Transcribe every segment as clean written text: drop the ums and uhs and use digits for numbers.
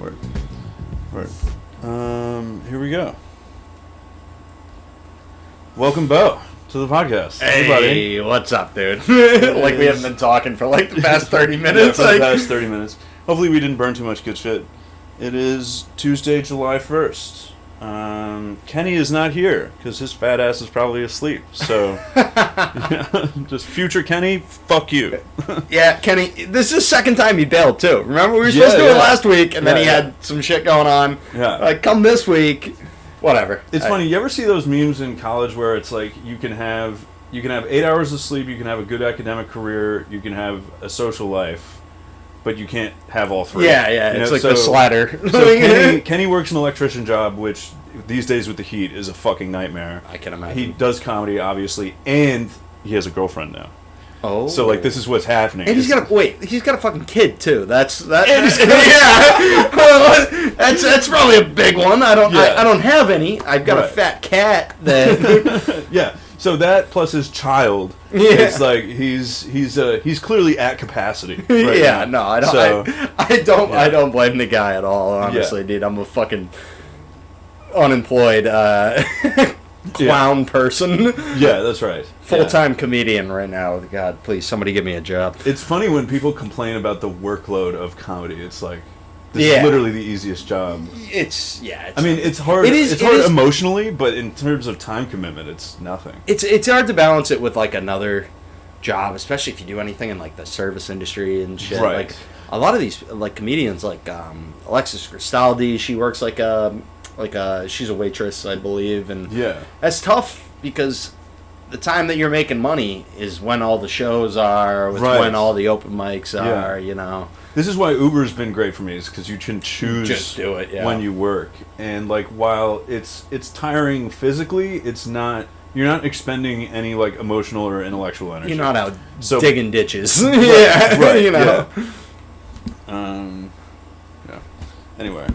Word. Here we go. Welcome, Beau, to the podcast. Hey, everybody. What's up, dude? Like we haven't been talking for like the past 30 minutes. Yeah, for the past 30 minutes. Hopefully we didn't burn too much good shit. It is Tuesday, July 1st. Kenny is not here because his fat ass is probably asleep. So, just future Kenny, fuck you. Yeah, Kenny, this is the second time he bailed too. Remember, we were supposed to do it last week, and then he had some shit going on. Yeah. Like, come this week, whatever. It's funny. You ever see those memes in college where it's like you can have 8 hours of sleep, you can have a good academic career, you can have a social life, but you can't have all three. Yeah, it's like the slider. So Kenny works an electrician job, which these days with the heat is a fucking nightmare. I can imagine. He does comedy, obviously, and he has a girlfriend now. Oh. So, like, this is what's happening. And he's got a fucking kid, too. That's probably a big one. I don't have any. I've got a fat cat that... Yeah. So that plus his child, it's like he's clearly at capacity. Right yeah, now. no, I don't. So, I don't blame the guy at all. Honestly, dude, I'm a fucking unemployed clown person. Yeah, that's right. Full-time comedian right now. God, please, somebody give me a job. It's funny when people complain about the workload of comedy. It's like this is literally the easiest job. It's hard. It's hard emotionally, but in terms of time commitment, it's nothing. It's hard to balance it with like another job, especially if you do anything in like the service industry and shit. Right. Like a lot of these like comedians, like Alexis Cristaldi, she works she's a waitress, I believe, and that's tough because the time that you're making money is when all the shows are, when all the open mics are, you know. This is why Uber's been great for me, is because you can choose just do it, when you work. And like while it's tiring physically, you're not expending any like emotional or intellectual energy. You're not out digging ditches. Right, you know. Yeah. Anyway.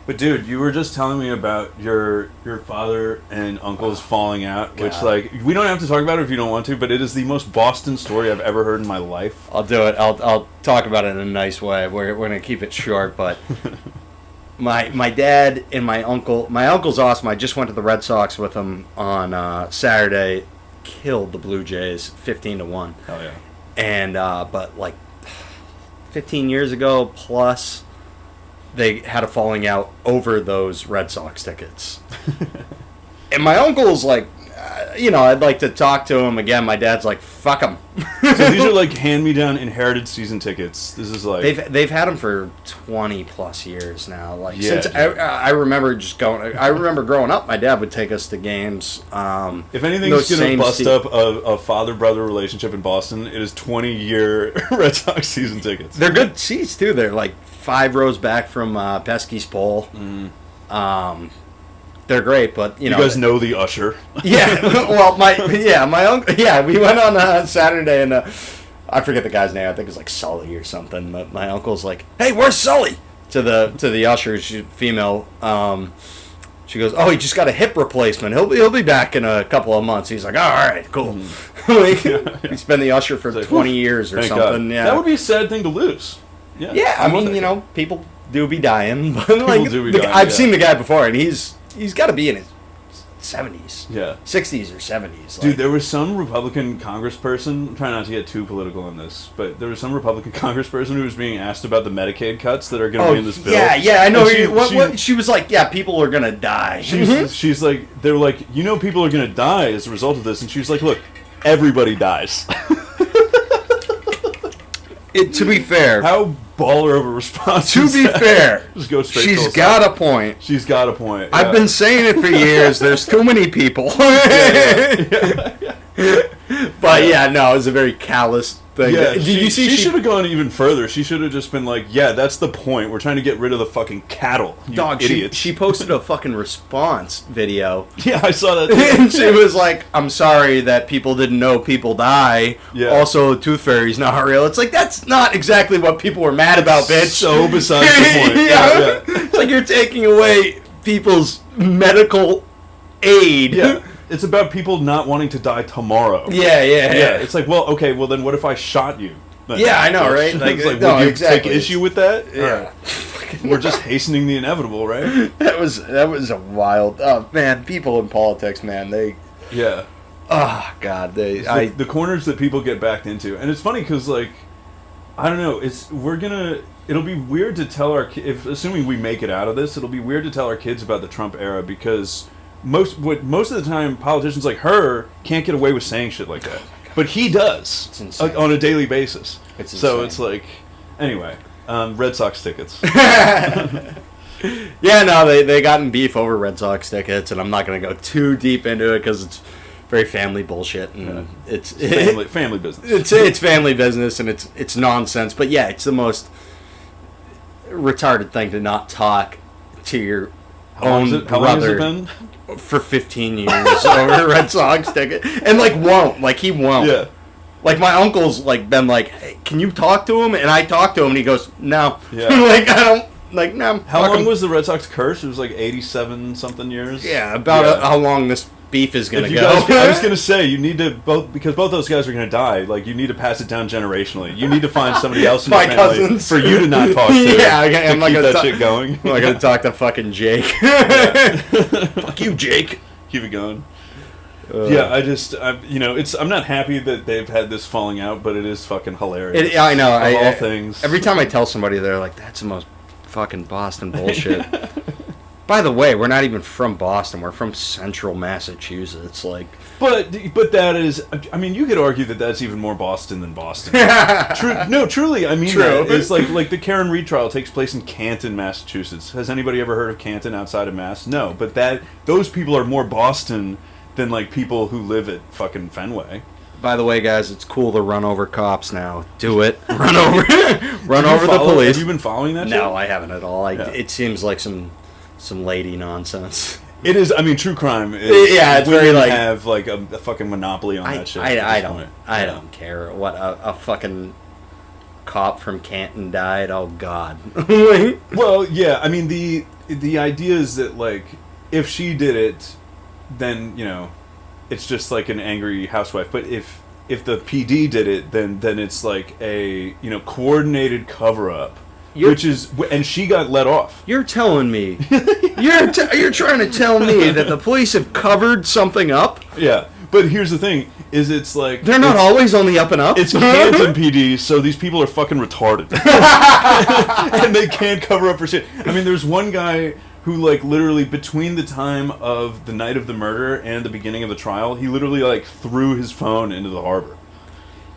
But dude, you were just telling me about your father and uncle's falling out, which like we don't have to talk about it if you don't want to, but it is the most Boston story I've ever heard in my life. I'll do it. I'll talk about it in a nice way. We're gonna keep it short, but my dad and my uncle's awesome. I just went to the Red Sox with him on Saturday, killed the Blue Jays 15-1. Hell yeah! And but like 15 years ago plus, they had a falling out over those Red Sox tickets. And my uncle's like, I'd like to talk to him again. My dad's like, fuck him. So these are like hand-me-down inherited season tickets. This is like... They've had them for 20 plus years now. Like since I remember I remember growing up, my dad would take us to games. If anything's going to bust up a father-brother relationship in Boston, it is 20-year Red Sox season tickets. They're good seats, too. They're like 5 rows back from Pesky's pole. They're great, but you guys know the usher. Yeah, well, my uncle. Yeah, we went on Saturday, and I forget the guy's name. I think it was like Sully or something. But my uncle's like, "Hey, where's Sully?" To the usher, she's female. She goes, "Oh, he just got a hip replacement. He'll be back in a couple of months." He's like, "Oh, all right, cool." He's been the usher for 20 years or something. God. Yeah, that would be a sad thing to lose. Yeah, I mean, people do be dying, but I've seen the guy before, and he's got to be in his 70s, 60s or 70s. Dude, there was some Republican congressperson, I'm trying not to get too political on this, but there was some Republican congressperson who was being asked about the Medicaid cuts that are going to be in this bill. Yeah, I know. She was like, yeah, people are going to die. She's like, they're like, people are going to die as a result of this, and she's like, look, everybody dies. To be fair, how baller of a response. To be fair, just go straight. She's got a point. She's got a point. I've been saying it for years. There's too many people. But it was a very callous thing. Yeah, she should have gone even further. She should have just been like, "Yeah, that's the point. We're trying to get rid of the fucking cattle." Dog, idiots. She posted a fucking response video. Yeah, I saw that. And she was like, "I'm sorry that people didn't know people die. Yeah. Also, Tooth Fairy's not real." It's like that's not exactly what people were mad about, bitch. So besides the point. Yeah. It's like you're taking away people's medical aid. Yeah. It's about people not wanting to die tomorrow. Yeah. It's like, well, okay, then what if I shot you? Yeah, I know, right? Like, would you take issue with that? Yeah. We're just hastening the inevitable, right? That was a wild. Oh man, people in politics, man, they. Yeah. Oh God, The corners that people get backed into, and it's funny because like, I don't know. It'll be weird to tell our if assuming we make it out of this, it'll be weird to tell our kids about the Trump era because most of the time politicians like her can't get away with saying shit like that, but he does on a daily basis. It's like, anyway, Red Sox tickets. Yeah, no, they got in beef over Red Sox tickets, and I'm not going to go too deep into it because it's very family bullshit, and it's family business. It's family business, and it's nonsense. But yeah, it's the most retarded thing to not talk to your own brother. How long has it been? For 15 years over a Red Sox ticket, and he won't. Yeah. Like my uncle's like been like, hey, can you talk to him? And I talk to him, and he goes, no. Yeah. Like I don't. Like no. How long was the Red Sox curse? It was like 87 something years. Yeah, about how long this beef is gonna go. I was gonna say you need to because both those guys are gonna die. Like you need to pass it down generationally. You need to find somebody else in your family cousins. for you to not talk to. Yeah, I'm not keep gonna that shit going. I'm not gonna talk to fucking Jake. Fuck you, Jake. Keep it going. Yeah, I'm not happy that they've had this falling out, but it is fucking hilarious. I know. All things. Every time I tell somebody, they're like, "That's the most fucking Boston bullshit." By the way, we're not even from Boston. We're from Central Massachusetts. Like, but that is. I mean, you could argue that that's even more Boston than Boston. Truly. I mean, true. It's like the Karen Reed trial takes place in Canton, Massachusetts. Has anybody ever heard of Canton outside of Mass? No, but those people are more Boston than like people who live at fucking Fenway. By the way, guys, it's cool to run over cops now. Do it. Run over the police. Have you been following that? No, shit? I haven't at all. It seems like some lady nonsense. It is. I mean, true crime is. Yeah, it's very like have like a fucking monopoly on that shit. I don't care what a fucking cop from Canton died. Oh God. Well, yeah. I mean, the idea is that like if she did it, then it's just like an angry housewife. But if the PD did it, then it's like a coordinated cover up. And she got let off. You're telling me, you're trying to tell me that the police have covered something up? Yeah, but here's the thing: is it's like they're not always on the up and up. It's Canton PD, so these people are fucking retarded, and they can't cover up for shit. I mean, there's one guy who like literally between the time of the night of the murder and the beginning of the trial, he literally like threw his phone into the harbor.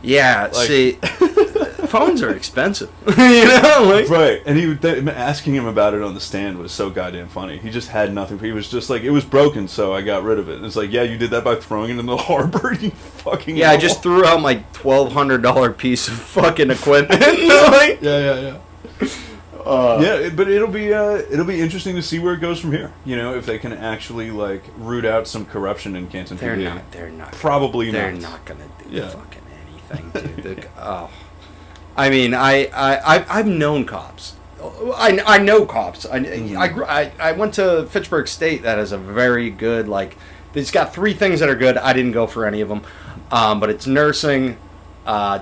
Yeah, see, phones are expensive, right? And asking him about it on the stand was so goddamn funny. He just had nothing. He was just like, it was broken, so I got rid of it. And it's like, yeah, you did that by throwing it in the harbor. You fucking I just threw out my $1,200 piece of fucking equipment. Yeah. But it'll be interesting to see where it goes from here. If they can actually like root out some corruption in Canton PD. They're not. Probably they're not. They're not gonna do fucking anything, dude. I mean, I've known cops. I know cops. I went to Fitchburg State. That is a very good like. It's got 3 things that are good. I didn't go for any of them, but it's nursing,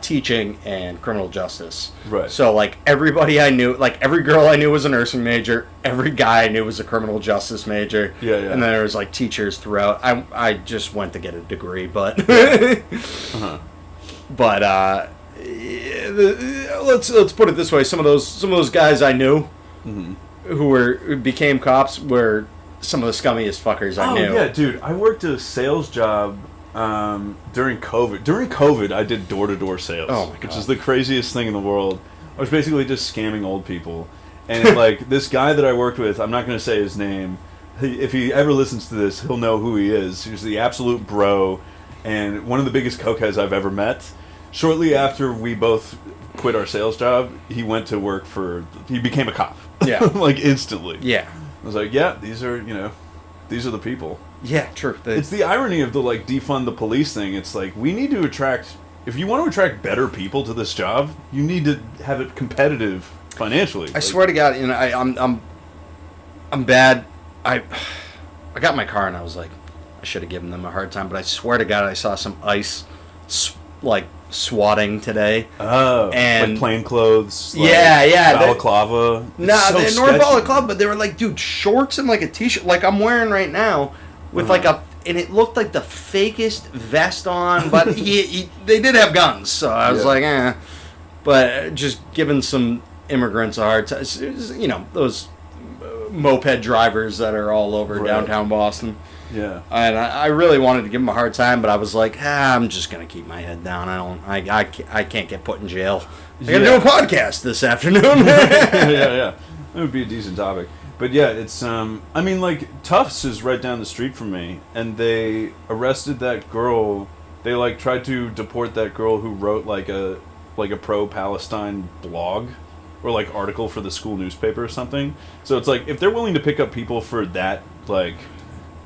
teaching, and criminal justice. Right. So like everybody I knew, like every girl I knew was a nursing major. Every guy I knew was a criminal justice major. Yeah. And then there was like teachers throughout. I just went to get a degree, but. But let's put it this way: some of those guys I knew who became cops were some of the scummiest fuckers I knew. Oh yeah, dude! I worked a sales job during COVID. During COVID, I did door-to-door sales, which is the craziest thing in the world. I was basically just scamming old people, and like this guy that I worked with, I'm not going to say his name. If he ever listens to this, he'll know who he is. He's the absolute bro, and one of the biggest cokeheads I've ever met. Shortly after we both quit our sales job, he went to work he became a cop. Yeah. Like instantly. Yeah. I was like, yeah, these are the people. Yeah, true. It's the irony of the like defund the police thing. It's like we need to attract, if you want to attract better people to this job, you need to have it competitive financially. I swear to God, I'm bad. I got in my car and I was like, I should have given them a hard time, but I swear to God, I saw some ICE like swatting today. Oh, and like plain clothes. Like yeah. Balaclava. Nah, so they sketchy. ignored balaclava, but they were like, dude, shorts and like a t-shirt, like I'm wearing right now, with like and it looked like the fakest vest on, but they did have guns, so I was like, eh. But just giving some immigrants a hard time, you know, those moped drivers that are all over downtown Boston. Yeah. And I really wanted to give them a hard time, but I was like, I'm just gonna keep my head down. I can't get put in jail. I gotta do a podcast this afternoon. yeah. That would be a decent topic. But yeah, it's I mean, like, Tufts is right down the street from me, and they arrested that girl. They like tried to deport that girl who wrote like a pro-Palestine blog or like article for the school newspaper or something. So it's like, if they're willing to pick up people for that like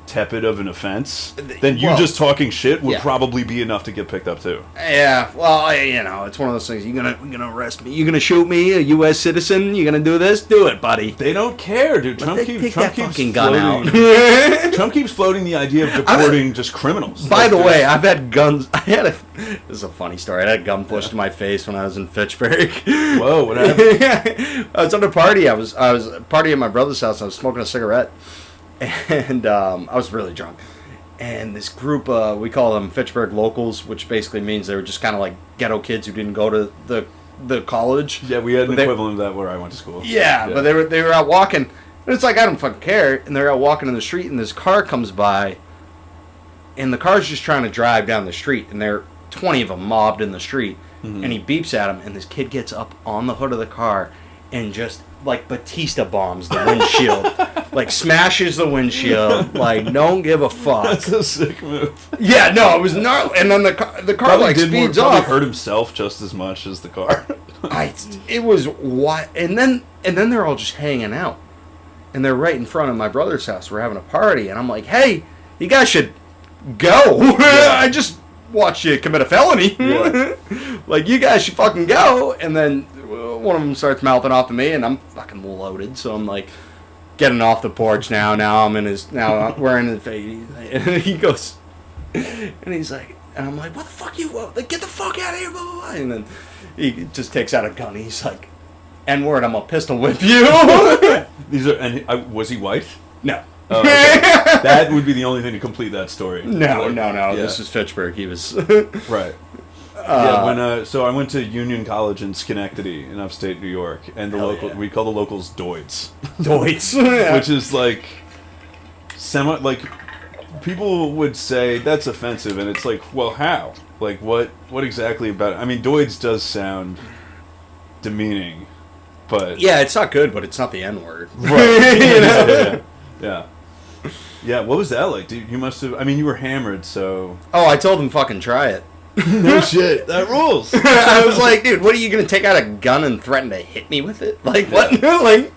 tepid of an offense, then you just talking shit would probably be enough to get picked up too. Yeah, well, you know, it's one of those things. You're gonna arrest me. You're gonna shoot me, a U.S. citizen. You're gonna do this. Do it, buddy. They don't care, dude. Trump keeps fucking gun out. Trump keeps floating the idea of deporting just criminals. By the way, I've had guns. This is a funny story. I had a gun pushed to my face when I was in Fitchburg. Whoa, what happened? I was at a party. I was partying at my brother's house. I was smoking a cigarette. And I was really drunk. And this group, we call them Fitchburg locals, which basically means they were just kind of like ghetto kids who didn't go to the college. Yeah, we had an equivalent of that where I went to school. Yeah, but they were out walking. And it's like, I don't fucking care. And they're out walking in the street, and this car comes by. And the car's just trying to drive down the street. And there are 20 of them mobbed in the street. Mm-hmm. And he beeps at him, and this kid gets up on the hood of the car and just like Batista bombs the windshield. Like smashes the windshield. Like, don't give a fuck. That's a sick move. Yeah, no, it was gnarly. And then the car probably like speeds off. Probably hurt himself just as much as the car. It was what, and then they're all just hanging out, and they're right in front of my brother's house. We're having a party, and I'm like, hey, you guys should go. Yeah. I just watched you commit a felony. Yeah. Like, you guys should fucking go. And then one of them starts mouthing off to me, and I'm fucking loaded, so I'm like getting off the porch now. Now we're in his face, and he goes, and he's like, and I'm like, what the fuck you? Get the fuck out of here, blah blah blah. And then he just takes out a gun. He's like, N-word, I'm gonna pistol whip you. Was he white? No. Oh, okay. That would be the only thing to complete that story. No. Yeah. This is Fitchburg. He was right. So I went to Union College in Schenectady in upstate New York, and we call the locals Doids. Doids, which is like people would say that's offensive, and it's like, well, how? Like, what exactly about it? I mean, Doids does sound demeaning, but yeah, it's not good, but it's not the N-word, right? You know? Yeah. What was that like? Dude, you must have. I mean, you were hammered, so. Oh, I told him fucking try it. No shit, that rules. I was like, dude, what are you gonna take out a gun and threaten to hit me with it? Like what? Like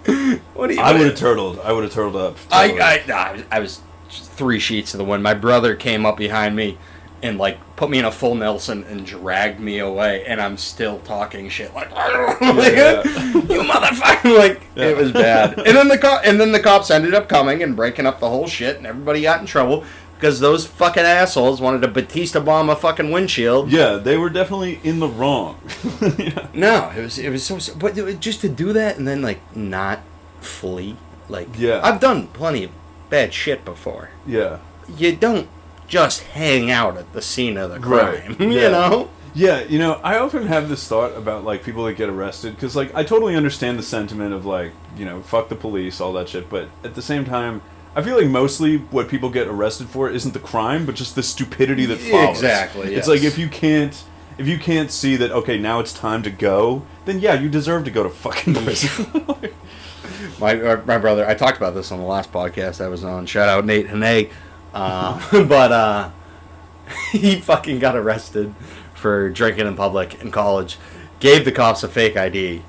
what? I would have turtled. I would have turtled up. Totally. I was just 3 sheets to the wind. My brother came up behind me and like put me in a full Nelson and dragged me away, and I'm still talking shit like, you motherfucker! Like it was bad. And then the cops ended up coming and breaking up the whole shit, and everybody got in trouble. Because those fucking assholes wanted to Batista bomb a fucking windshield. Yeah, they were definitely in the wrong. Yeah. No, it was so... But just to do that and then, like, not flee. Like, yeah. I've done plenty of bad shit before. Yeah. You don't just hang out at the scene of the crime, right. Yeah. You know? Yeah, you know, I often have this thought about, like, people that get arrested. Because, like, I totally understand the sentiment of, like, you know, fuck the police, all that shit. But at the same time... I feel like mostly what people get arrested for isn't the crime, but just the stupidity that follows. Exactly. It's like if you can't see that, okay, now it's time to go, then yeah, you deserve to go to fucking prison. My brother, I talked about this on the last podcast I was on. Shout out Nate Hane. But he fucking got arrested for drinking in public in college. Gave the cops a fake ID.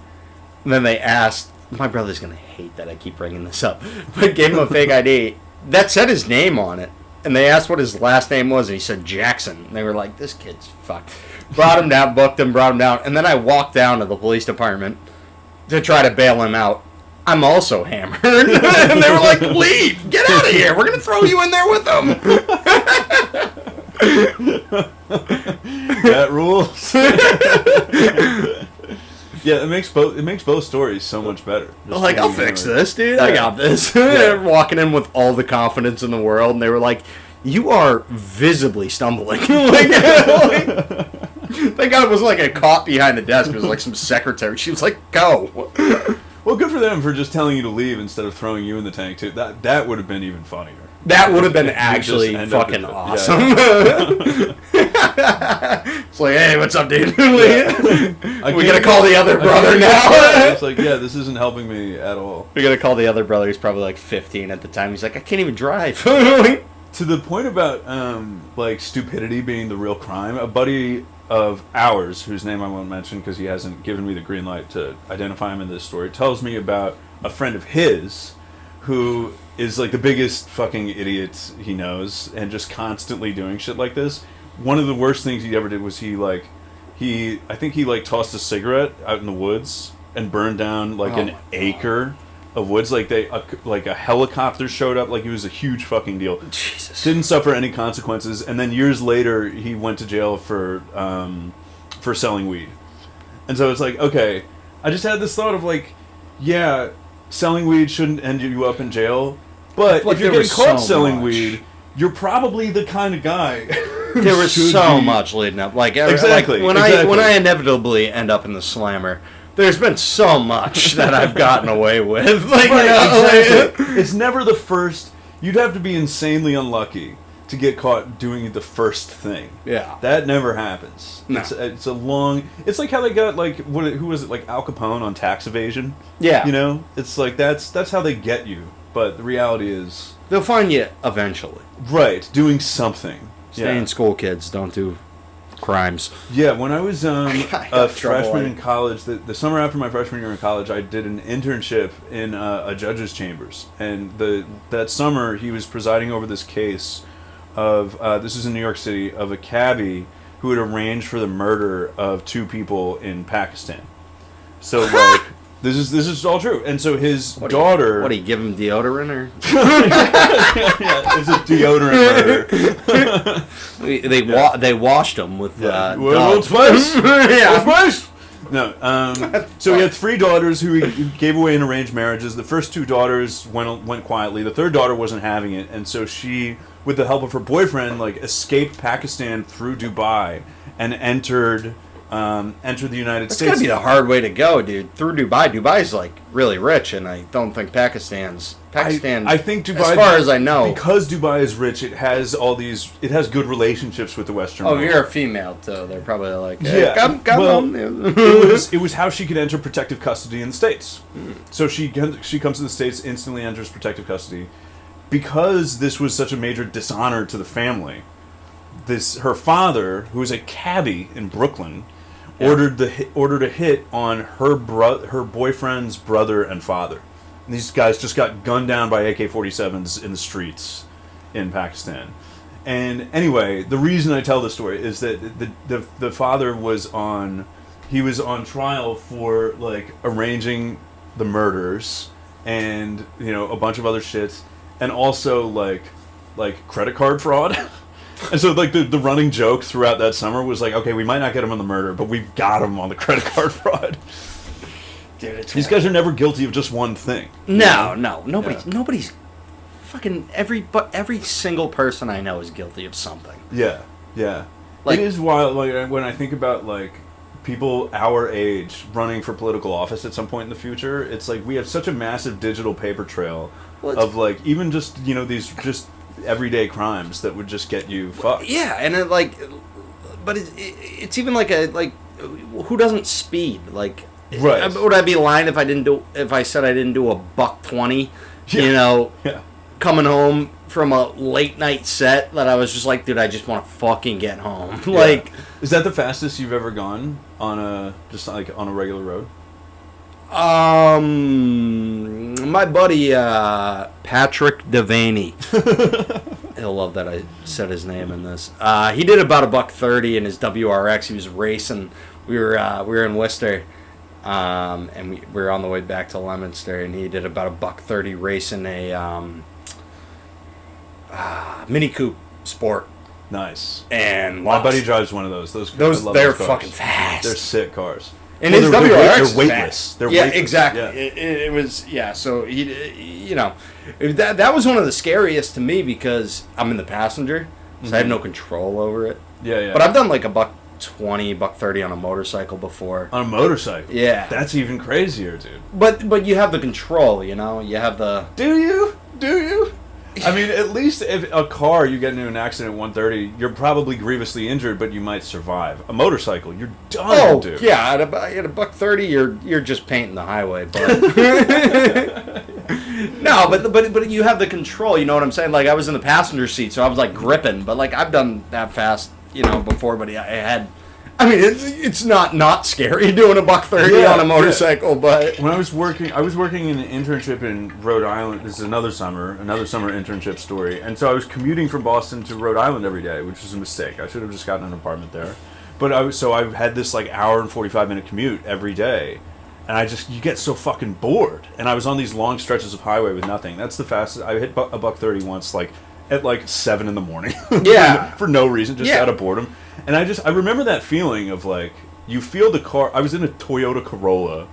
And then they asked. My brother's going to hate that I keep bringing this up. But gave him a fake ID. That said his name on it. And they asked what his last name was, and he said Jackson. And they were like, this kid's fucked. Brought him down, booked him, brought him down. And then I walked down to the police department to try to bail him out. I'm also hammered. And they were like, leave! Get out of here! We're going to throw you in there with them! That rules. Yeah, it makes both stories so much better. Like, I'll fix this, dude. Yeah. I got this. Yeah. Walking in with all the confidence in the world, and they were like, "You are visibly stumbling." Thank God it was like a cop behind the desk. It was like some secretary. She was like, "Go." Well, good for them for just telling you to leave instead of throwing you in the tank too. That would have been even funnier. That would have been If you actually just end fucking up awesome. Yeah. It's like, hey, what's up, dude? Yeah. We gotta call the other brother now. It's like, yeah, this isn't helping me at all. We gotta call the other brother. He's probably like 15 at the time. He's like, I can't even drive. To the point about like stupidity being the real crime, a buddy of ours, whose name I won't mention because he hasn't given me the green light to identify him in this story, tells me about a friend of his who is like the biggest fucking idiot he knows and just constantly doing shit like this. One of the worst things he ever did was I think he like tossed a cigarette out in the woods and burned down like an acre of woods. Like like a helicopter showed up. Like it was a huge fucking deal. Jesus. Didn't suffer any consequences, and then years later he went to jail for selling weed. And so it's like, okay, I just had this thought of like, yeah, selling weed shouldn't end you up in jail, but if you're getting caught selling weed, you're probably the kind of guy. There was so much leading up. Like Exactly. When I inevitably end up in the slammer, there's been so much that I've gotten away with. Like, Exactly. It's never the first. You'd have to be insanely unlucky to get caught doing the first thing. Yeah. That never happens. No. It's a long. It's like how they got like who was it, like Al Capone on tax evasion? Yeah. You know, it's like that's how they get you. But the reality is, They'll find you eventually. right, doing something. Stay in school, kids. Don't do crimes. Yeah, when I was a got trouble, freshman in college, the summer after my freshman year in college, I did an internship in a judge's chambers. And that summer, he was presiding over this case of, this is in New York City, of a cabbie who had arranged for the murder of 2 people in Pakistan. So, like, this is all true. And so his daughter... What, do you give him deodorant or...? Yeah, it's a deodorant murder. They washed him with Old Spice? Old Spice? No. So he had 3 daughters who he gave away in arranged marriages. The first 2 daughters went quietly. The 3rd daughter wasn't having it, and so she, with the help of her boyfriend, like escaped Pakistan through Dubai and entered the United States. It's gotta be the hard way to go, dude. Through Dubai. Dubai's like really rich, and I don't think Pakistan. I think Dubai, as far as I know, because Dubai is rich, it has good relationships with the Western world. Oh, you're a female too. They're probably like, hey, yeah. come Well, on. it was how she could enter protective custody in the States. So she comes to the States, instantly enters protective custody, because this was such a major dishonor to the family. Her father, who was a cabbie in Brooklyn, ordered a hit on her boyfriend's brother and father. And these guys just got gunned down by AK-47s in the streets in Pakistan. And anyway, the reason I tell this story is that the father was on trial for like arranging the murders and a bunch of other shit, and also like credit card fraud. And so, like, the running joke throughout that summer was like, okay, we might not get him on the murder, but we've got him on the credit card fraud. Dude, these guys are never guilty of just one thing. No, nobody's fucking every single person I know is guilty of something. Yeah. Like, it is wild. Like when I think about like people our age running for political office at some point in the future, it's like we have such a massive digital paper trail of like even just these just everyday crimes that would just get you fucked. Yeah, and but it's even like who doesn't speed? Like, right? Would I be lying if I said I didn't do a $120? Yeah. Coming home from a late night set that I was just like, dude, I just want to fucking get home. Yeah. Like, is that the fastest you've ever gone on a regular road? My buddy Patrick Devaney. He'll love that I said his name in this. He did about $130 in his WRX. He was racing. We were in Worcester, and we were on the way back to Leominster, and he did about $130 racing a Mini Coupe Sport. Nice. And my buddy drives one of those. Those I love they're those cars. fucking fast. They're sick cars. And his WRX they're is weightless. fast. They're yeah, weightless. exactly. Yeah. It was So that was one of the scariest to me because I'm in the passenger, so I have no control over it. Yeah. But I've done like $120, $130 on a motorcycle before. On a motorcycle. Yeah. That's even crazier, dude. But you have the control, you know. You have the. Do you? I mean, at least if a car, you get into an accident at 130, you're probably grievously injured, but you might survive. A motorcycle, you're done, dude. Yeah, at $130, you're just painting the highway. But no, but you have the control. You know what I'm saying? Like I was in the passenger seat, so I was like gripping. But like I've done that fast, before. But I had. I mean, it's not scary doing $130 on a motorcycle, but when I was working in an internship in Rhode Island. This is another summer internship story, and so I was commuting from Boston to Rhode Island every day, which was a mistake. I should have just gotten an apartment there, but I had this like hour and 45-minute commute every day, and you get so fucking bored. And I was on these long stretches of highway with nothing. That's the fastest I hit a $130 once, like at like 7 in the morning. Yeah, for no reason, just out of boredom. And I remember that feeling of like, you feel the car. I was in a Toyota Corolla.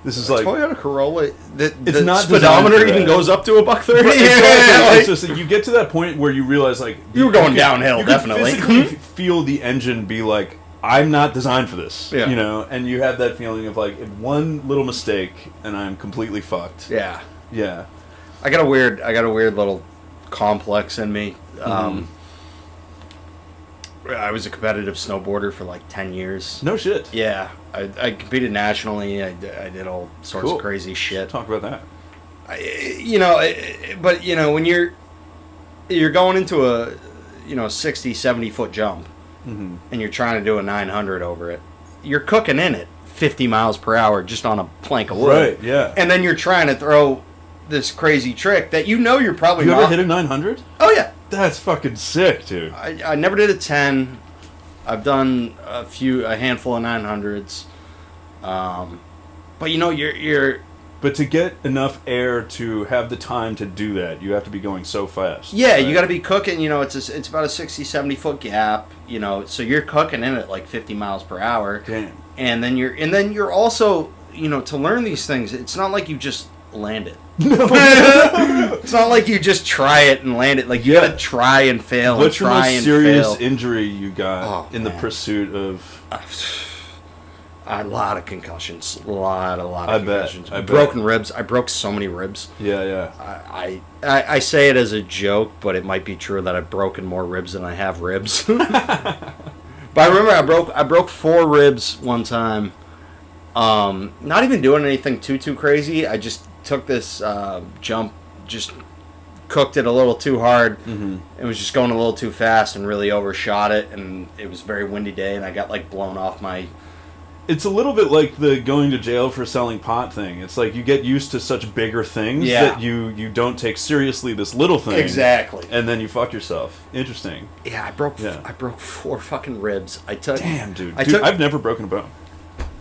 This is like Toyota Corolla. It's not speedometer even goes up to $130. Exactly. It's just that you get to that point where you realize like you were going downhill. You definitely physically feel the engine be like, I'm not designed for this. Yeah. And you have that feeling of like, one little mistake and I'm completely fucked. Yeah. Yeah. I got a weird little complex in me. I was a competitive snowboarder for like 10 years. No shit. Yeah. I competed nationally. I did all sorts of crazy shit. Talk about that. But when you're going into a 60, 70 foot jump, and you're trying to do a 900 over it, you're cooking in it 50 miles per hour just on a plank of wood. Right, yeah. And then you're trying to throw this crazy trick that you're probably not. You ever hit a 900? Oh, yeah. That's fucking sick, dude. I never did a 10. I've done a handful of 900s. But you're. But to get enough air to have the time to do that, you have to be going so fast. Yeah, right? You got to be cooking. It's about a 60, 70 foot gap. So you're cooking in at like 50 miles per hour. Damn. And then you're also to learn these things. It's not like you just land it. No. It's not like you just try it and land it. Like you got to try and fail. What's and try your most serious injury you got in the pursuit of? A lot of concussions. A lot of concussions. I bet. Broken ribs. I broke so many ribs. Yeah. I say it as a joke, but it might be true that I've broken more ribs than I have ribs. But I remember I broke 4 ribs one time. Not even doing anything too crazy. I just took this jump, just cooked it a little too hard, and was just going a little too fast and really overshot it, and it was a very windy day, and I got like blown off my... It's a little bit like the going to jail for selling pot thing. It's like you get used to such bigger things that you don't take seriously this little thing. Exactly. And then you fuck yourself. Interesting. Yeah, I broke 4 fucking ribs. Damn, dude. I've never broken a bone.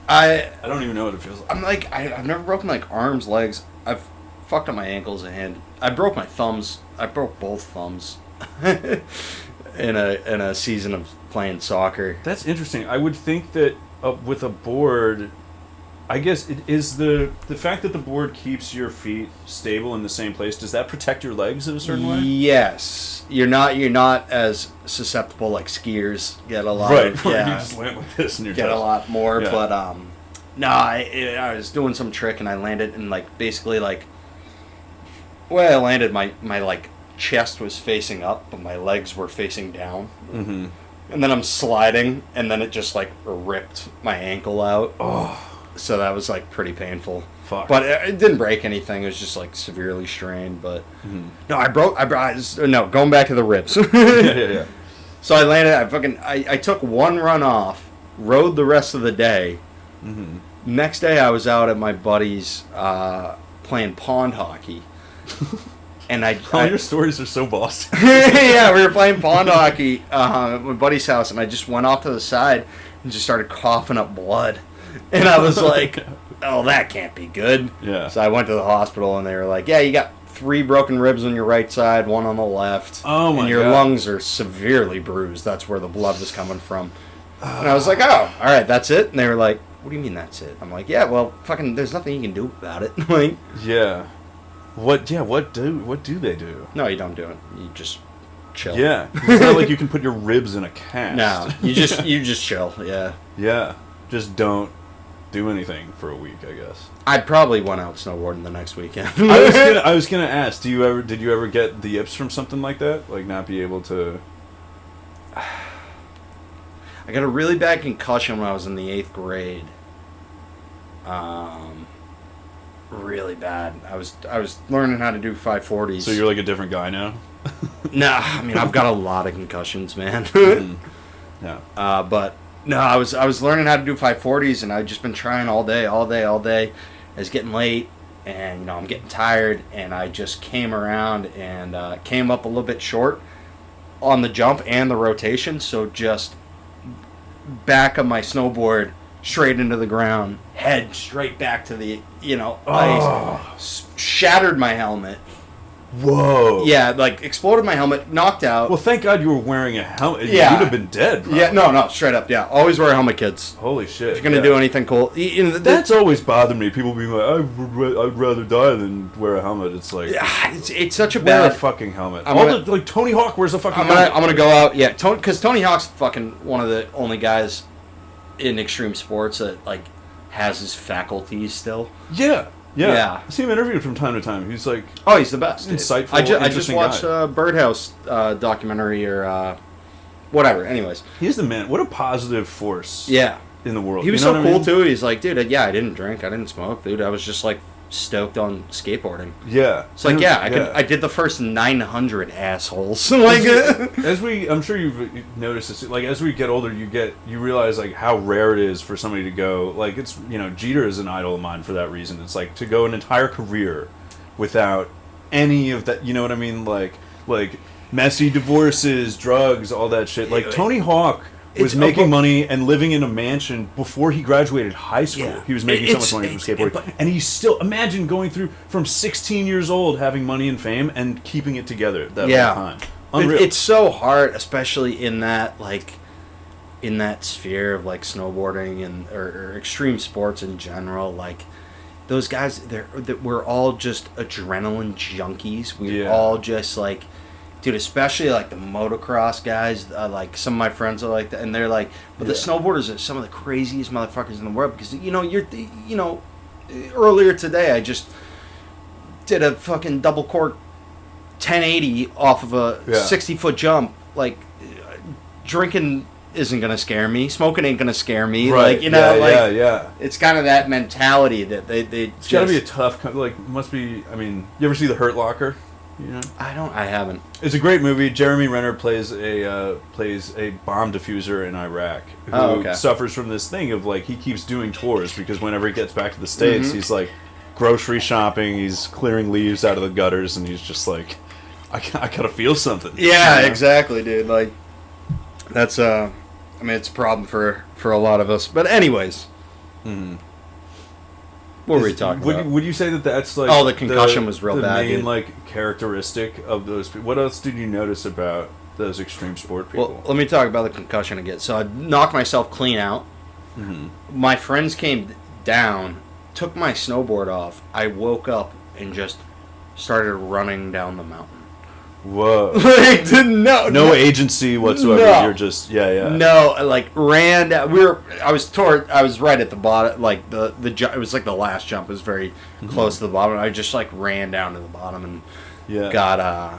I don't even know what it feels like. I've never broken like arms, legs. I've fucked up my ankles and hand. I broke my thumbs. I broke both thumbs in a season of playing soccer. That's interesting. I would think that with a board, I guess it is the fact that the board keeps your feet stable in the same place. Does that protect your legs in a certain way? Yes, you're not as susceptible like skiers get a lot. Right, of, yeah. You just land like this and you're get tough. a lot more. Yeah. But no, I was doing some trick and I landed and like basically like where I landed, my like chest was facing up, but my legs were facing down. Mm-hmm. And then I'm sliding, and then it just like ripped my ankle out. Oh. So that was like pretty painful. Fuck. But it didn't break anything. It was just like severely strained. But no, going back to the ribs. Yeah. So I landed. I took one run off, rode the rest of the day. Mm-hmm. Next day I was out at my buddy's playing pond hockey. And all your stories are so Boston. Yeah, we were playing pond hockey at my buddy's house, and I just went off to the side and just started coughing up blood. And I was like, oh, that can't be good. Yeah. So I went to the hospital, and they were like, yeah, you got 3 broken ribs on your right side, 1 on the left. Oh, my And your God. lungs are severely bruised. That's where the blood was coming from. And I was like, oh, all right, that's it? And they were like, what do you mean that's it? I'm like, yeah, well, fucking, there's nothing you can do about it. Like, Yeah. What do they do? no, you don't do it. You just chill. Yeah. It's not like you can put your ribs in a cast. No, you just chill, yeah. Yeah. Just don't do anything for a week, I guess. I probably went out snowboarding the next weekend. I was gonna ask, did you ever get the yips from something like that? Like not be able to I got a really bad concussion when I was in the 8th grade. Really bad. I was learning how to do 540s. So you're like a different guy now? Nah, I mean I've got a lot of concussions, man. Yeah. But no, I was learning how to do 540s, and I'd just been trying all day. It's getting late, and I'm getting tired, and I just came around and came up a little bit short on the jump and the rotation, so just back of my snowboard straight into the ground, head straight back to the ice, shattered my helmet. Whoa. Yeah, like exploded my helmet, knocked out. Well, thank God you were wearing a helmet. Yeah. You'd have been dead. Probably. Yeah, no, straight up. Yeah, always wear a helmet, kids. Holy shit. If you're gonna do anything cool, That's always bothered me. People being like, I'd rather die than wear a helmet. It's like, it's such a wear a bad. fucking helmet. I'm gonna- Like Tony Hawk wears a fucking I'm helmet. gonna go out. Yeah, because Tony Hawk's fucking one of the only guys in extreme sports that like has his faculties still. Yeah. Yeah. I see him interviewed from time to time. He's like, Oh, he's the best. dude. Insightful, I just interesting watched guy. a Birdhouse documentary or whatever. Anyways, he's the man. What a positive force. yeah, In the world. he was You know so what I cool mean? too. He's like, dude, I didn't drink, I didn't smoke, dude. I was just like stoked on skateboarding. Yeah. It's like, I did the first 900 assholes. like, I'm sure you've noticed this. Like as we get older, you realize like how rare it is for somebody to go. Like it's Jeter is an idol of mine for that reason. It's like to go an entire career without any of that. You know what I mean? Like messy divorces, drugs, all that shit. Like Tony Hawk was It's- making money and living in a mansion before he graduated high school. Yeah. He was making so much money from skateboarding. And he's still, imagine going through from 16 years old, having money and fame, and keeping it together that whole time. Unreal. It's so hard, especially in that sphere of like snowboarding and or extreme sports in general. Like those guys, we're all just adrenaline junkies. We're all just like, dude, especially like the motocross guys. Like some of my friends are like that, and they're like, but the snowboarders are some of the craziest motherfuckers in the world because earlier today I just did a fucking double cork 1080 off of a 60-foot jump. Like drinking isn't gonna scare me. Smoking ain't gonna scare me. Right. Like yeah. it's kind of that mentality that they It's gotta be a tough, must be, I mean, you ever see The Hurt Locker? I haven't. It's a great movie. Jeremy Renner plays a bomb diffuser in Iraq who suffers from this thing of like he keeps doing tours because whenever he gets back to the States, he's like grocery shopping, he's clearing leaves out of the gutters, and he's just like, I gotta feel something. Yeah, exactly, dude. Like that's I mean, it's a problem for a lot of us. But anyways. What were we talking about? Would you say that that's like... Oh, the concussion was real bad, The main, dude. like, characteristic of those people. What else did you notice about those extreme sport people? Well, let me talk about the concussion again. So I knocked myself clean out. My friends came down, took my snowboard off. I woke up and just started running down the mountain. Whoa. Like, no agency whatsoever. No. You're just... Yeah. No, like ran down. I was right at the bottom. Like the jump. It was like the last jump. It was very close to the bottom. I just like ran down to the bottom and got.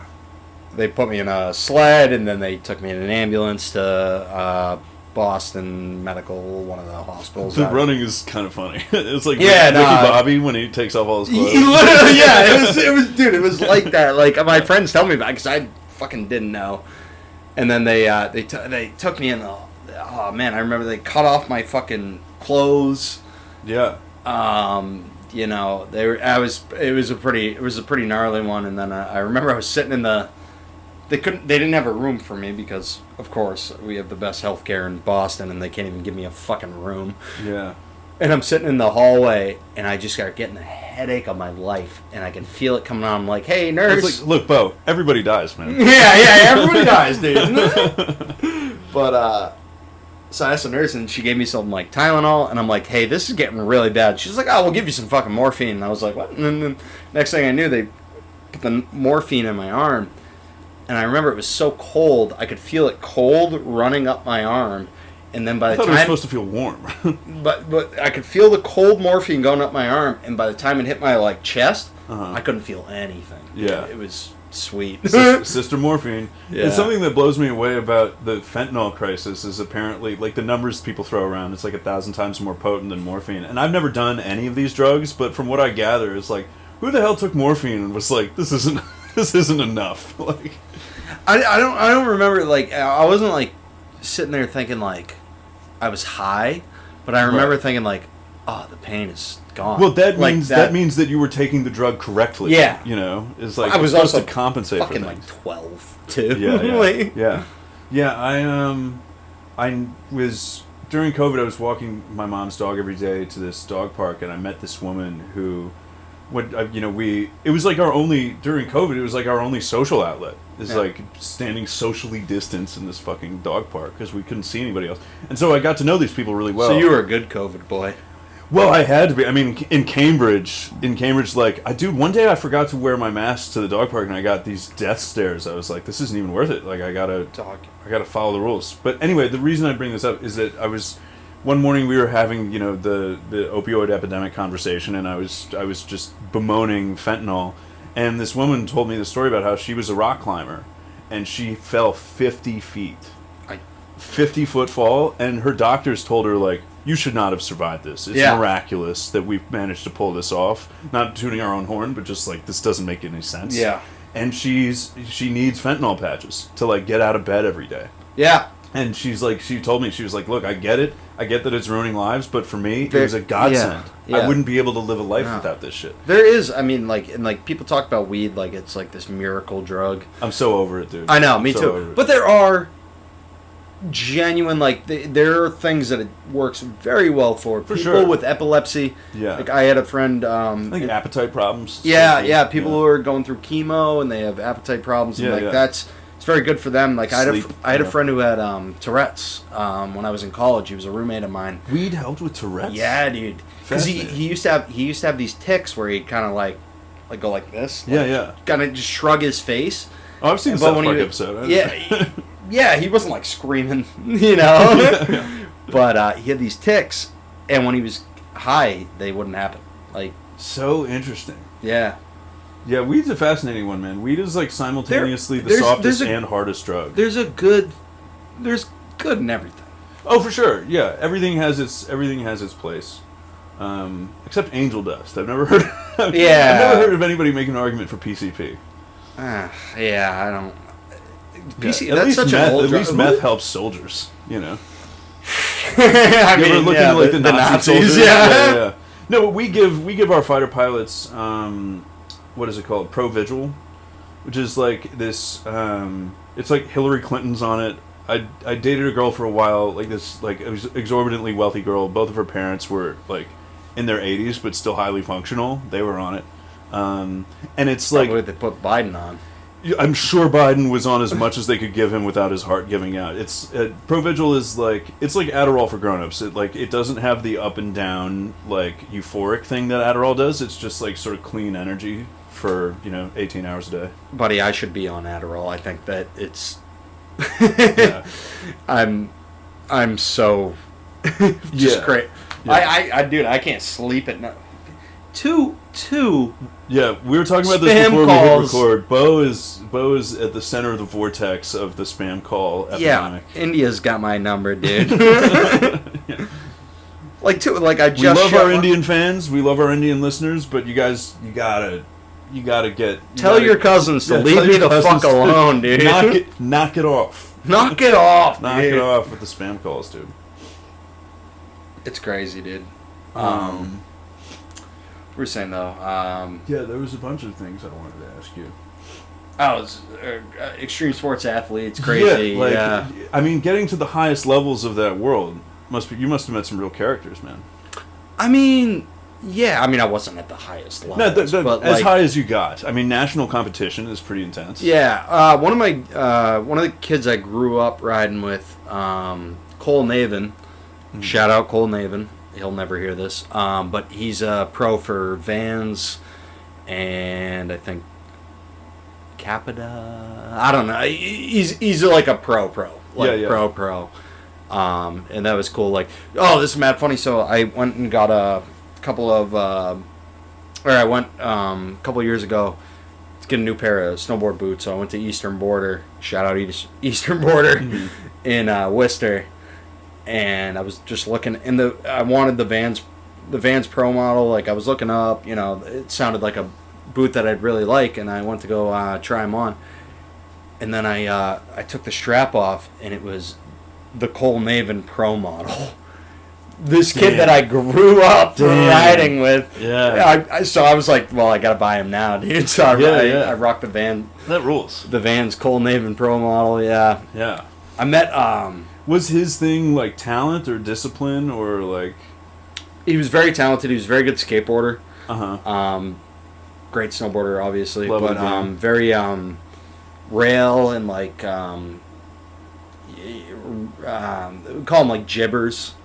They put me in a sled and then they took me in an ambulance to Boston Medical, one of the hospitals. The running is kind of funny. It's like Yeah, Ricky no, Bobby when he takes off all his clothes. Literally, yeah. It was like that. Like my friends tell me about it because I fucking didn't know. And then they took me in. Oh man, I remember they cut off my fucking clothes. Yeah. It was a pretty gnarly one. And then I remember I was sitting in the. They didn't have a room for me because, of course, we have the best healthcare in Boston, and they can't even give me a fucking room. Yeah. And I'm sitting in the hallway, and I just start getting a headache of my life, and I can feel it coming on. I'm like, hey, nurse. It's like, look, Beau, everybody dies, man. Yeah, everybody dies, dude. But, so I asked the nurse, and she gave me something like Tylenol, and I'm like, hey, this is getting really bad. She's like, oh, we'll give you some fucking morphine. And I was like, what? And then next thing I knew, they put the morphine in my arm, and I remember it was so cold, I could feel it cold running up my arm. And then by the I thought time it was supposed to feel warm. but I could feel the cold morphine going up my arm, and by the time it hit my like chest, Uh-huh. I couldn't feel anything. Yeah. It was sweet. Sister morphine. Yeah. It's something that blows me away about the fentanyl crisis is apparently, like, the numbers people throw around, it's like 1,000 times more potent than morphine. And I've never done any of these drugs, but from what I gather, it's like, who the hell took morphine and was like, this isn't enough? Like, I don't remember, like, I wasn't like sitting there thinking like I was high, but I remember thinking like, oh, the pain is gone. well, that like means that means that you were taking the drug correctly. Yeah. You know, it's like I was supposed also to compensate for fucking things. like 12 too. Yeah, Like- yeah. I was during COVID. I was walking my mom's dog every day to this dog park, and I met this woman who, it was like our only during COVID. It was like our only social outlet. Is like standing socially distanced in this fucking dog park because we couldn't see anybody else, and so I got to know these people really well. So you were a good COVID boy. Well, I had to be. I mean, in Cambridge, like, one day I forgot to wear my mask to the dog park, and I got these death stares. I was like, this isn't even worth it. Like, I gotta follow the rules. But anyway, the reason I bring this up is that one morning we were having, the opioid epidemic conversation, and I was just bemoaning fentanyl, and this woman told me the story about how she was a rock climber, and she fell 50 feet. 50-foot fall, and her doctors told her, like, you should not have survived this. It's miraculous that we've managed to pull this off. Not tooting our own horn, but just like, this doesn't make any sense. Yeah. And she needs fentanyl patches to like get out of bed every day. Yeah. And she told me, she was like, look, I get it. I get that it's ruining lives, but for me, it was a godsend. Yeah. I wouldn't be able to live a life without this shit. There is, I mean, like people talk about weed like it's like this miracle drug. I'm so over it, dude. I know, me too. But there are genuine, like, there are things that it works very well for people sure. with epilepsy. Yeah. Like, I had a friend... like appetite problems. Yeah, people who are going through chemo and they have appetite problems, and it's very good for them. Like, I had a friend who had Tourette's when I was in college. He was a roommate of mine. Weed helped with Tourette's? Yeah, dude. Because he used to have these tics where he'd kind of like go like this. Kind of just shrug his face. Oh, I've seen the South Park episode. Yeah, he wasn't like screaming, you know. But he had these tics, and when he was high, they wouldn't happen. Like, so interesting. Yeah. Yeah, weed's a fascinating one, man. Weed is like simultaneously the softest and hardest drug. There's good in everything. Oh, for sure. Yeah, everything has its place. Except angel dust. I've never heard. I've never heard of anybody making an argument for PCP. I don't. PC. At That's least such meth. an old At least drug. meth helps soldiers. You know. I You ever look into like the Nazi soldiers? Yeah. No, but we give our fighter pilots what is it called? Pro-Vigil, which is like this. It's like Hillary Clinton's on it. I dated a girl for a while, like this, like it was exorbitantly wealthy girl. Both of her parents were like in their 80s, but still highly functional. They were on it, and it's like what they put Biden on. I'm sure Biden was on as much as they could give him without his heart giving out. It's Pro-Vigil is like it's like Adderall for grown-ups. It doesn't have the up and down like euphoric thing that Adderall does. It's just like sort of clean energy for 18 hours a day. Buddy, I should be on Adderall. I think that it's. I'm so just great. Yeah. Dude, I can't sleep at night. Two. Yeah, we were talking about this spam before calls. we hit record. Beau is at the center of the vortex of the spam call epidemic. Yeah, India's got my number, dude. I just we love our Indian fans. We love our Indian listeners, but you guys, you gotta get. Tell your cousins to leave me the fuck alone, dude. Knock it off. Knock it off, Knock dude. it off with the spam calls, dude. It's crazy, dude. We were saying though. Yeah, there was a bunch of things I wanted to ask you. It's extreme sports athletes, crazy. I mean, getting to the highest levels of that world you must have met some real characters, man. I mean, yeah. I mean, I wasn't at the highest level. No, but as like, high as you got. I mean, national competition is pretty intense. Yeah. One of the kids I grew up riding with, Cole Navin. Shout out Cole Navin. He'll never hear this. But he's a pro for Vans, and I think Capita. I don't know. He's like a pro. Like pro. And that was cool. Like, oh, this is mad funny. So I went and got a couple of, I went a couple of years ago to get a new pair of snowboard boots. So I went to Eastern Border. Shout out Eastern Border in Worcester. And I was just looking I wanted the Vans Pro model. Like, I was looking up, it sounded like a boot that I'd really like, and I went to go try them on. And then I took the strap off, and it was the Cole Navin Pro model. This kid that I grew up riding with. Yeah. So I was like, well, I gotta buy him now, dude. So I rocked the That rules. The Vans Cole Navin Pro model. Yeah. Yeah. I met. Was his thing like talent or discipline or like? He was very talented. He was a very good skateboarder. Great snowboarder, obviously, but very rail and like we call them like jibbers.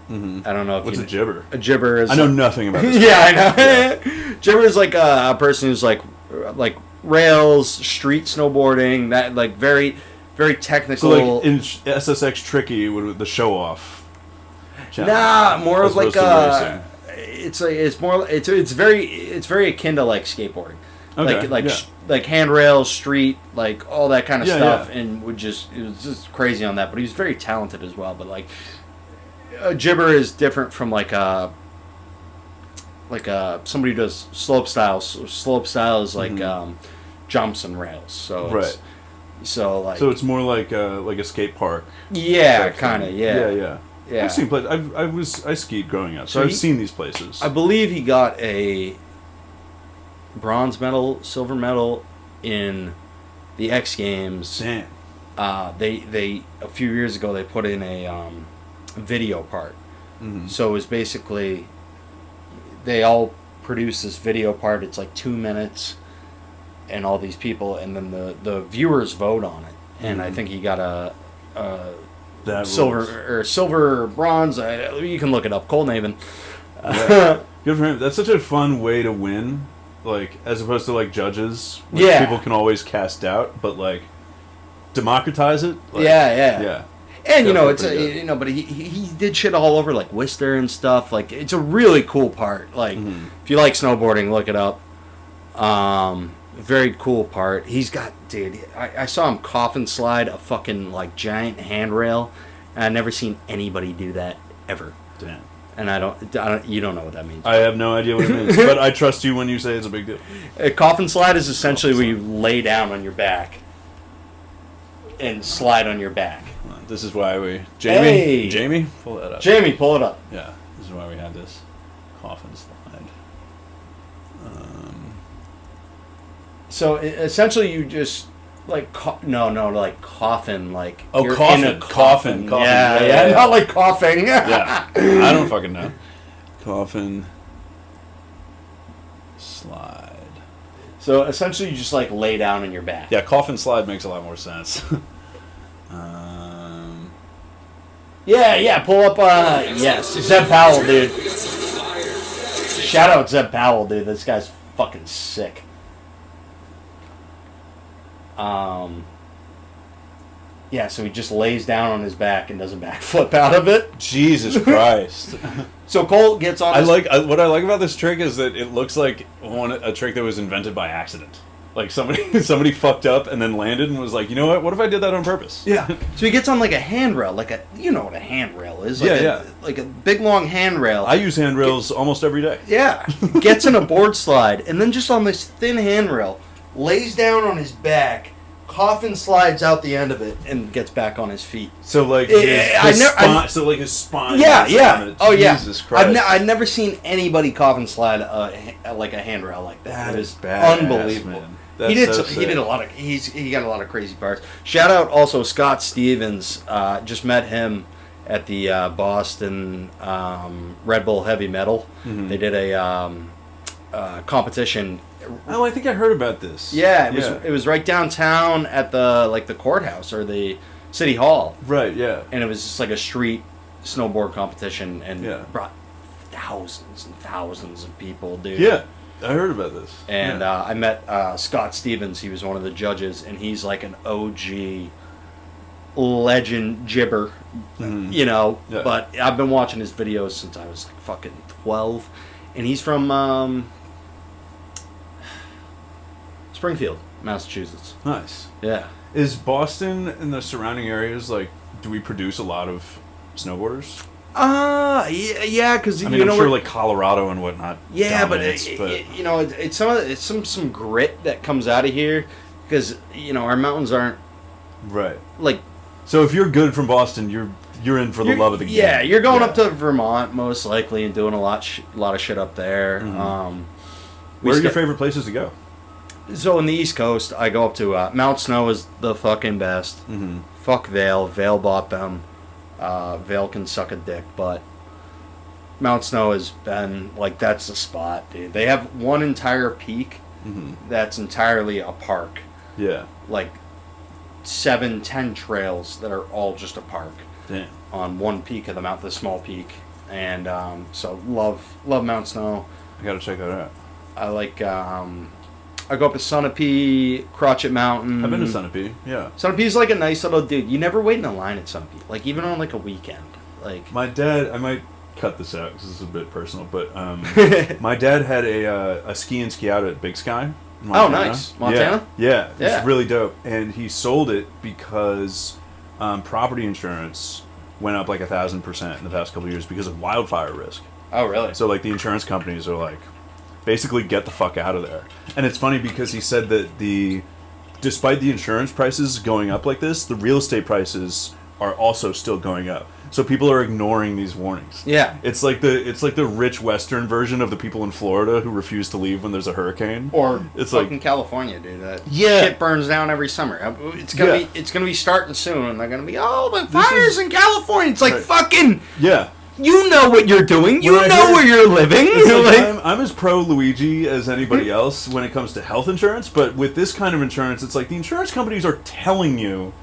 I don't know if what's a jibber. A jibber is. I know nothing about this. Yeah, I know. Yeah. Jibber is like a person who's like rails, street snowboarding, that like very. Very technical. So like in SSX Tricky, with the show off. Nah, more of like it's very akin to like skateboarding. Okay, like handrails, street, like all that kind of stuff, and it was just crazy on that. But he was very talented as well. But like a jibber is different from like somebody who does slope styles. So slope style is like jumps and rails. So right. So it's more like a skate park. Yeah, kind of. Yeah. I've seen I skied growing up, so I've seen these places. I believe he got a bronze medal, silver medal in the X Games. Damn. They a few years ago they put in a video part. So it was basically they all produced this video part. It's like 2 minutes. And all these people, and then the viewers vote on it, and I think he got a silver, bronze. You can look it up. Cole Navin. Good for him. That's such a fun way to win, like as opposed to like judges, which people can always cast doubt, but like democratize it. Like, yeah. And it's but he did shit all over like Worcester and stuff. Like it's a really cool part. Like if you like snowboarding, look it up. Very cool part. He's got, dude, I saw him coffin slide a fucking, like, giant handrail, and I've never seen anybody do that, ever. Damn. And you don't know what that means. I have no idea what it means, but I trust you when you say it's a big deal. A coffin slide is essentially where you lay down on your back and slide on your back. This is why Jamie, pull that up. Jamie, pull it up. Yeah, this is why we had this coffin slide. So essentially, you just like like coffin, like coffin, in a coffin. Yeah, not like coughing. Yeah, I don't fucking know. Coffin slide. So essentially, you just like lay down on your back. Yeah, coffin slide makes a lot more sense. Yeah. Pull up. Yes, Zeb Powell, dude. Shout out Zeb Powell, dude. This guy's fucking sick. Yeah, so he just lays down on his back and does a backflip out of it. Jesus Christ. So Cole gets on. What I like about this trick is that it looks like a trick that was invented by accident. Like somebody fucked up and then landed and was like, you know what if I did that on purpose? Yeah. So he gets on like a handrail, what a handrail is. Like like a big long handrail. I use handrails almost every day. Yeah. Gets in a board slide and then just on this thin handrail, lays down on his back, coffin slides out the end of it, and gets back on his feet. So like his spine. Yeah. Oh yeah. Jesus Christ. I've never seen anybody coffin slide like a handrail like that. It is unbelievable. Man. He did a lot of he got a lot of crazy parts. Shout out also Scott Stevens. Just met him at the Boston Red Bull Heavy Metal. Mm-hmm. They did a competition. Oh, I think I heard about this. Yeah, it was right downtown at the courthouse or the city hall. Right. Yeah. And it was just like a street snowboard competition, and brought thousands and thousands of people, dude. Yeah, I heard about this. And I met Scott Stevens. He was one of the judges, and he's like an OG legend gibber, you know. Yeah. But I've been watching his videos since I was like fucking 12, and he's from Springfield, Massachusetts. Nice. Yeah. Is Boston and the surrounding areas, like, do we produce a lot of snowboarders? Yeah, because I'm sure like Colorado and whatnot. Yeah, but you know, it's some grit that comes out of here, because you know our mountains aren't right. Like, so if you're good from Boston, you're in for the love of the game. Yeah, you're going up to Vermont most likely and doing a lot of shit up there. Mm-hmm. Where are your favorite places to go? So in the East Coast, I go up to Mount Snow is the fucking best. Mm-hmm. Fuck Vail. Vail bought them. Vail can suck a dick, but Mount Snow has been, like, that's the spot, dude. They have one entire peak that's entirely a park. Yeah. Like 7-10 trails that are all just a park. Damn. On one peak of the mountain, the small peak. And so love Mount Snow. I gotta check that out. I like I go up to Sunapee, Crotchet Mountain. I've been to Sunapee, yeah. Sunapee like a nice little dude. You never wait in a line at Sunapee, like even on like a weekend. Like my dad, I might cut this out because this is a bit personal, but my dad had a ski in, ski out at Big Sky. Oh, nice, Montana. Yeah, it's really dope, and he sold it because property insurance went up like 1,000% in the past couple of years because of wildfire risk. Oh, really? So like the insurance companies are like, basically get the fuck out of there. And it's funny because he said that despite the insurance prices going up like this, the real estate prices are also still going up. So people are ignoring these warnings. Yeah. It's like the rich Western version of the people in Florida who refuse to leave when there's a hurricane. Or it's fucking like California, dude. That shit burns down every summer. It's gonna be starting soon, and they're gonna be the fires in California. It's like fucking You know what you're doing. You know where you're living. Like, I'm as pro Luigi as anybody else when it comes to health insurance, but with this kind of insurance, it's like the insurance companies are telling you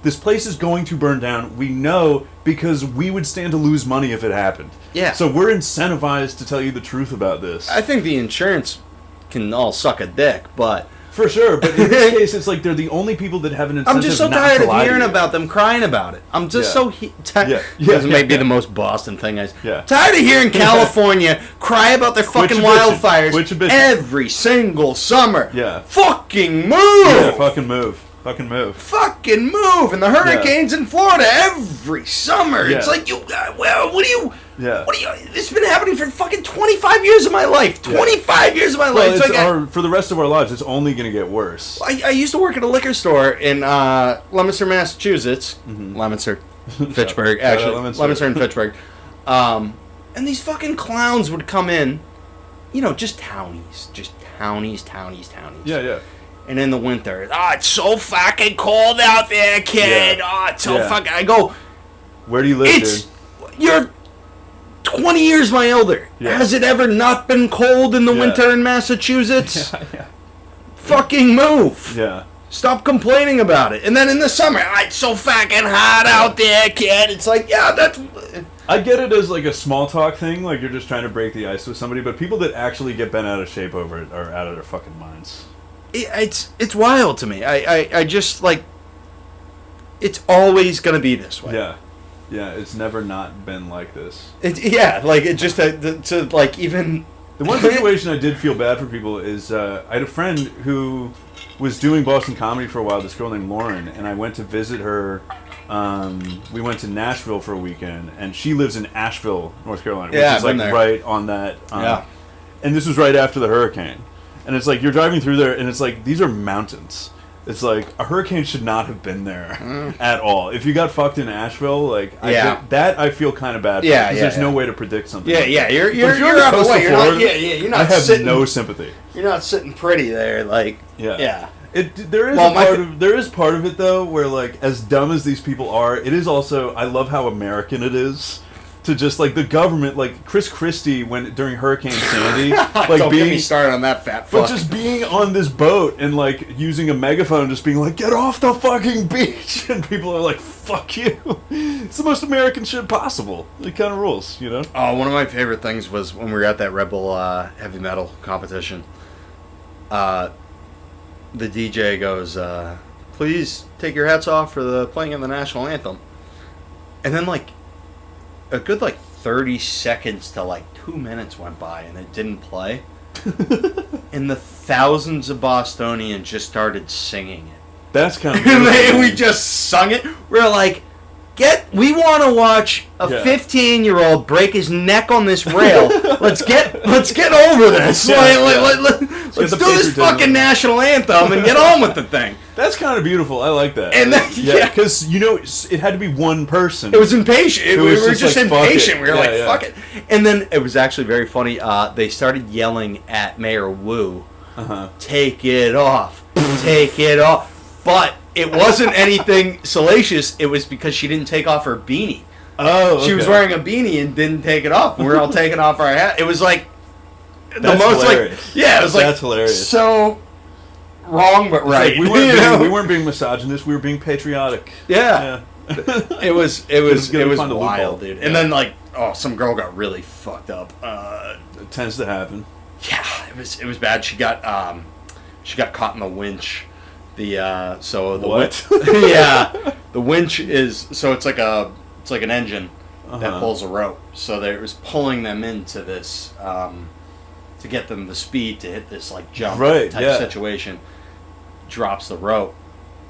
this place is going to burn down. We know because we would stand to lose money if it happened. Yeah. So we're incentivized to tell you the truth about this. I think the insurance can all suck a dick, but... For sure, but in this case, it's like they're the only people that have an incentive. I'm just so tired of hearing about them crying about it. I'm just so tired. This may be the most Boston thing. Tired of hearing California cry about their fucking wildfires every single summer. Yeah. Fucking move. Yeah, fucking move. Fucking move. Fucking move. And the hurricanes in Florida every summer. It's like, what do you... Yeah. This has been happening for fucking 25 years of my life. 25 years of my life. For the rest of our lives, it's only going to get worse. I used to work at a liquor store in Leominster, Massachusetts. Leominster. Fitchburg. Actually, Leominster and Fitchburg. And these fucking clowns would come in. You know, just townies. Just townies. Yeah, yeah. And in the winter, it's so fucking cold out there, kid. It's so fucking... I go... Where do you live, dude? You're... 20 years my elder. Yeah. Has it ever not been cold in the winter in Massachusetts? Fucking move. Yeah. Stop complaining about it. And then in the summer, it's so fucking hot out there, kid. It's like, that's... I get it as like a small talk thing, like you're just trying to break the ice with somebody, but people that actually get bent out of shape over it are out of their fucking minds. It's wild to me. I just, like... It's always going to be this way. Yeah. Yeah, it's never not been like this. To like even... The one situation I did feel bad for people is I had a friend who was doing Boston comedy for a while, this girl named Lauren, and I went to visit her. We went to Nashville for a weekend, and she lives in Asheville, North Carolina, which is like right on that. And this was right after the hurricane. And it's like, you're driving through there, and it's like, these are mountains. It's like, a hurricane should not have been there at all. If you got fucked in Asheville, like, I feel kind of bad for because there's no way to predict something. You're out of the way. You're not I have no sympathy. You're not sitting pretty there, like, There is there is part of it though where like as dumb as these people are, it is also I love how American it is to just like the government like Chris Christie when during Hurricane Sandy like Don't being get me started on that fat fuck. but just being on this boat and like using a megaphone just being like get off the fucking beach and people are like fuck you. It's the most American shit possible. It kind of rules, you know. Oh, one of my favorite things was when we were at that Rebel heavy metal competition. The DJ goes, please take your hats off for the playing of the national anthem. And then, like, a good, 30 seconds to, 2 minutes went by and it didn't play. And the thousands of Bostonians just started singing it. That's kind of And we just sung it. We're like, we want to watch a 15-year-old break his neck on this rail. Let's get over this. Let's do this fucking national anthem and get on with the thing. That's kind of beautiful. I like that. And then, because it had to be one person. It was impatient. We were just impatient. We were fuck it. And then it was actually very funny. They started yelling at Mayor Wu, take it off, take it off. But it wasn't anything salacious. It was because she didn't take off her beanie. Oh, okay. She was wearing a beanie and didn't take it off. We were all taking off our hat. It was like that's most hilarious. it was that's hilarious. So wrong, but right. We weren't being misogynist. We were being patriotic. Yeah. It was wild, dude. Yeah. And then some girl got really fucked up. It tends to happen. Yeah, it was bad. She got caught in the winch. What? The winch is it's like an engine that pulls a rope. So it was pulling them into this to get them the speed to hit this jump type situation. Drops the rope.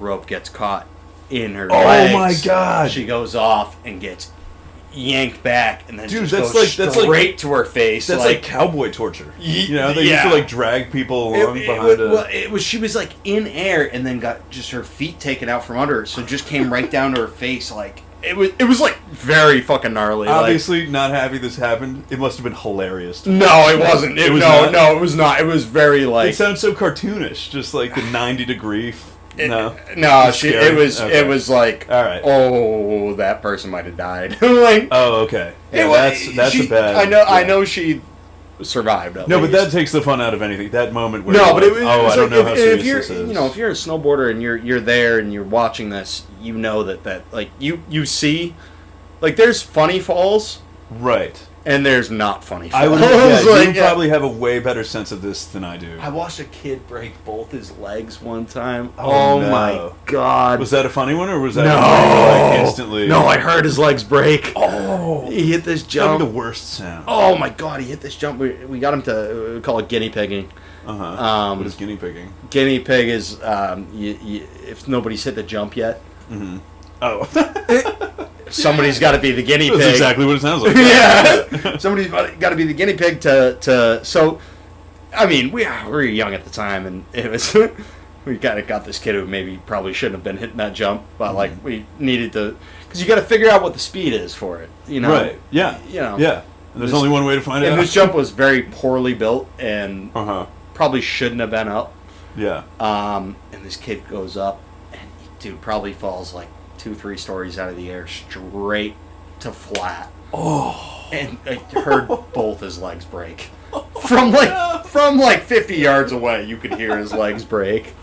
Rope gets caught in her legs. Oh my god! She goes off and gets yanked back and then Dude, just goes straight to her face. That's like cowboy torture. You know, they used to drag people along behind she was in air and then got just her feet taken out from under her, so it just came right down to her face. It was very fucking gnarly. Obviously, not happy this happened. It must have been hilarious. No, it wasn't. It was not. It was not. It was very It sounds so cartoonish, just the 90-degree. It was like, all right. Oh, that person might have died. Oh, okay. Yeah, that's a bad. I know she survived. No, but that takes the fun out of anything. That moment where I don't know how serious this is. If you're a snowboarder and you're there and you're watching this, you know that you see, there's funny falls, right? And there's not funny falls. I would. You probably have a way better sense of this than I do. I watched a kid break both his legs one time. Oh no. My god! Was that a funny one or was that instantly? No, I heard his legs break. Oh, he hit this jump. That'd be the worst sound. Oh my god, he hit this jump. We got him to we call it guinea pigging. What is guinea pigging? Guinea pig is if nobody's hit the jump yet. Mm-hmm. Oh. Somebody's got to be the guinea pig. That's exactly what it sounds like. Yeah. Somebody's got to be the guinea pig to. So, I mean, we were young at the time, and it was we kind of got this kid who maybe probably shouldn't have been hitting that jump, but we needed to, because you got to figure out what the speed is for it. You know. Right. Yeah. You know. Yeah. And there's only one way to find out. And this jump was very poorly built and probably shouldn't have been up. Yeah. And this kid goes up, and dude probably falls 2-3 stories out of the air straight to flat. Oh. And I heard both his legs break. From 50 yards away, you could hear his legs break.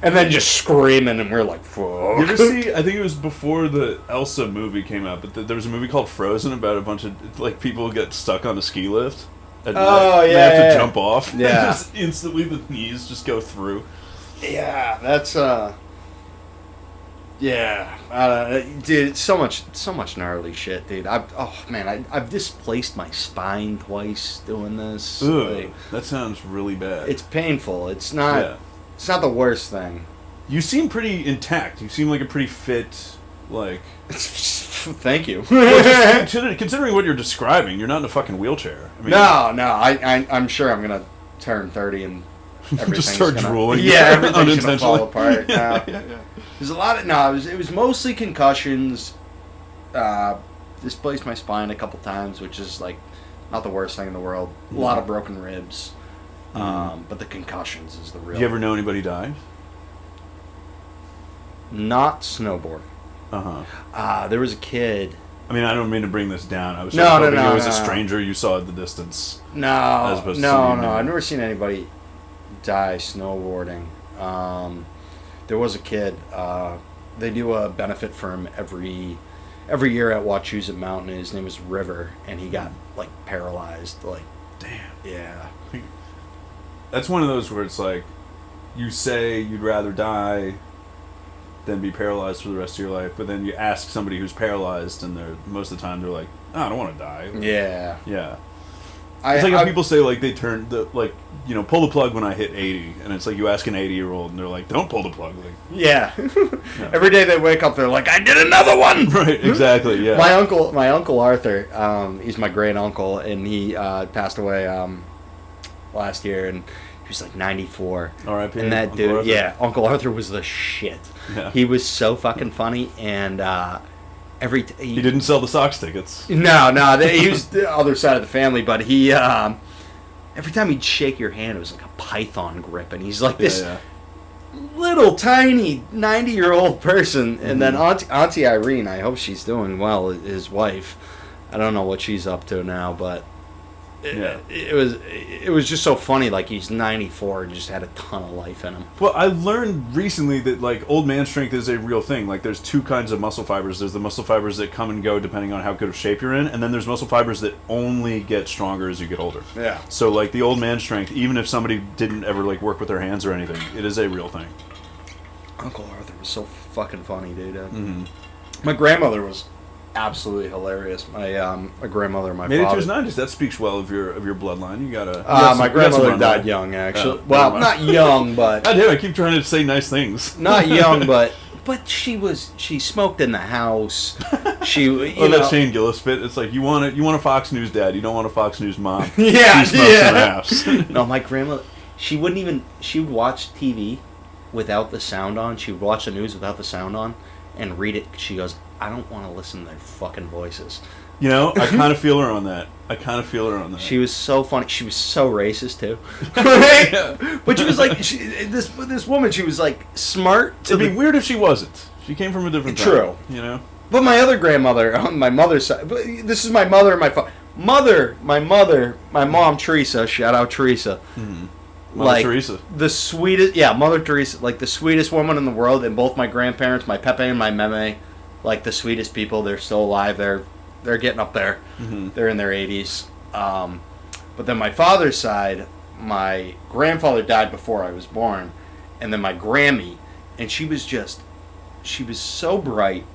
And then just screaming, and we're like, fuck. You ever see, I think it was before the Elsa movie came out, but there was a movie called Frozen about a bunch of, people get stuck on a ski lift. And they have to jump off. Yeah. And just instantly the knees just go through. Yeah, that's, yeah, dude, so much gnarly shit, dude. I've displaced my spine twice doing this. Ugh, that sounds really bad. It's painful. It's not. It's not the worst thing. You seem pretty intact. You seem like a pretty fit, Thank you. Considering what you're describing, you're not in a fucking wheelchair. I mean, no. I'm sure I'm gonna turn 30 and everything's just start drooling. Yeah, everything's gonna fall apart. Yeah. There's a lot of it was mostly concussions. Displaced my spine a couple times, which is not the worst thing in the world. A lot of broken ribs, but the concussions is the real. Did you ever know anybody died? not snowboard. There was a kid. I mean, I don't mean to bring this down. I was No, hoping no, it was no. a stranger you saw at the distance. No, As opposed to no. somebody you knew. I've never seen anybody die snowboarding. There was a kid. They do a benefit for him every year at Wachusett Mountain. His name is River, and he got like paralyzed. Like, Damn. yeah. That's one of those where it's like, you say you'd rather die than be paralyzed for the rest of your life, but then you ask somebody who's paralyzed, and most of the time they're like, oh, I don't want to die. Yeah. Yeah. It's like how people say, like, they pull the plug when I hit 80, and it's like you ask an 80-year-old, and they're like, don't pull the plug. Like, Yeah. Every day they wake up, they're like, I did another one! Right, exactly, yeah. My uncle Arthur, he's my great uncle, and he passed away last year, and he was like 94. R.I.P. And that Uncle dude, Arthur. yeah, Uncle Arthur was the shit. Yeah. He was so fucking funny, and He didn't sell the Sox tickets. No, he was the other side of the family, but he every time he'd shake your hand, it was like a python grip, and he's like this little tiny 90-year-old person. And then Auntie Irene, I hope she's doing well, his wife. I don't know what she's up to now, but it was just so funny. Like, he's 94 and just had a ton of life in him. Well, I learned recently that, like, old man strength is a real thing. Like, there's two kinds of muscle fibers. There's the muscle fibers that come and go depending on how good of shape you're in, and then there's muscle fibers that only get stronger as you get older. Yeah. So, like, the old man strength, even if somebody didn't ever, like, work with their hands or anything, it is a real thing. Uncle Arthur was so fucking funny, dude. My grandmother was absolutely hilarious. My grandmother, my Made it to father. his 90s. That speaks well of your bloodline. You gotta. My grandmother died young, actually. Well, not young, but God damn! I keep trying to say nice things. not young, but she smoked in the house. She, you know, that Shane Gillis bit. It's like you want a Fox News dad. You don't want a Fox News mom. Yeah, she smokes in the house. No, my grandmother. She would watch TV without the sound on. She would watch the news without the sound on and read it. She goes, I don't want to listen to their fucking voices. You know, I kind of feel her on that. She was so funny. She was so racist too. Right? But she was like, this woman. She was like smart. It'd be weird if she wasn't. She came from a different time. True. You know. But my other grandmother, on my mother's side. But this is my mother and my father. My mom Teresa. Shout out Teresa. Mother Teresa. The sweetest. Yeah, Mother Teresa. Like the sweetest woman in the world. And both my grandparents, my Pepe and my Meme, like the sweetest people. They're still alive. They're getting up there. They're in their 80s. But then my father's side, my grandfather died before I was born, and then my Grammy, and she was so bright.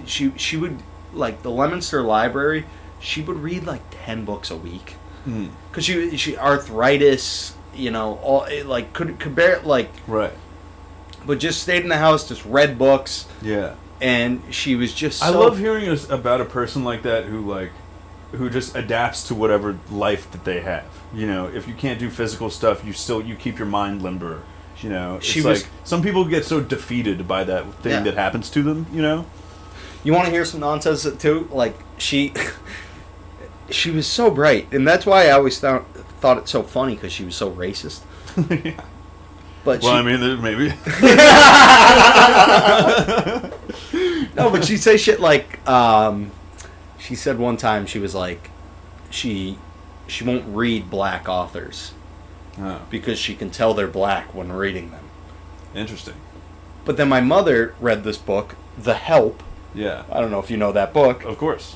She would, like, the Leominster Library, she would read like 10 books a week. Because she arthritis, you know, all like could bear, like, right. But just stayed in the house, just read books. Yeah. And she was just so... I love hearing about a person like that who just adapts to whatever life that they have. You know, if you can't do physical stuff, you keep your mind limber. You know, it's some people get so defeated by that thing that happens to them. You know. You want to hear some nonsense too? Like she was so bright, and that's why I always thought it so funny, because she was so racist. Yeah. But I mean, maybe. No, but she'd say shit like, she said one time, she was like, she won't read black authors because she can tell they're black when reading them. Interesting. But then my mother read this book, The Help. Yeah. I don't know if you know that book. Of course.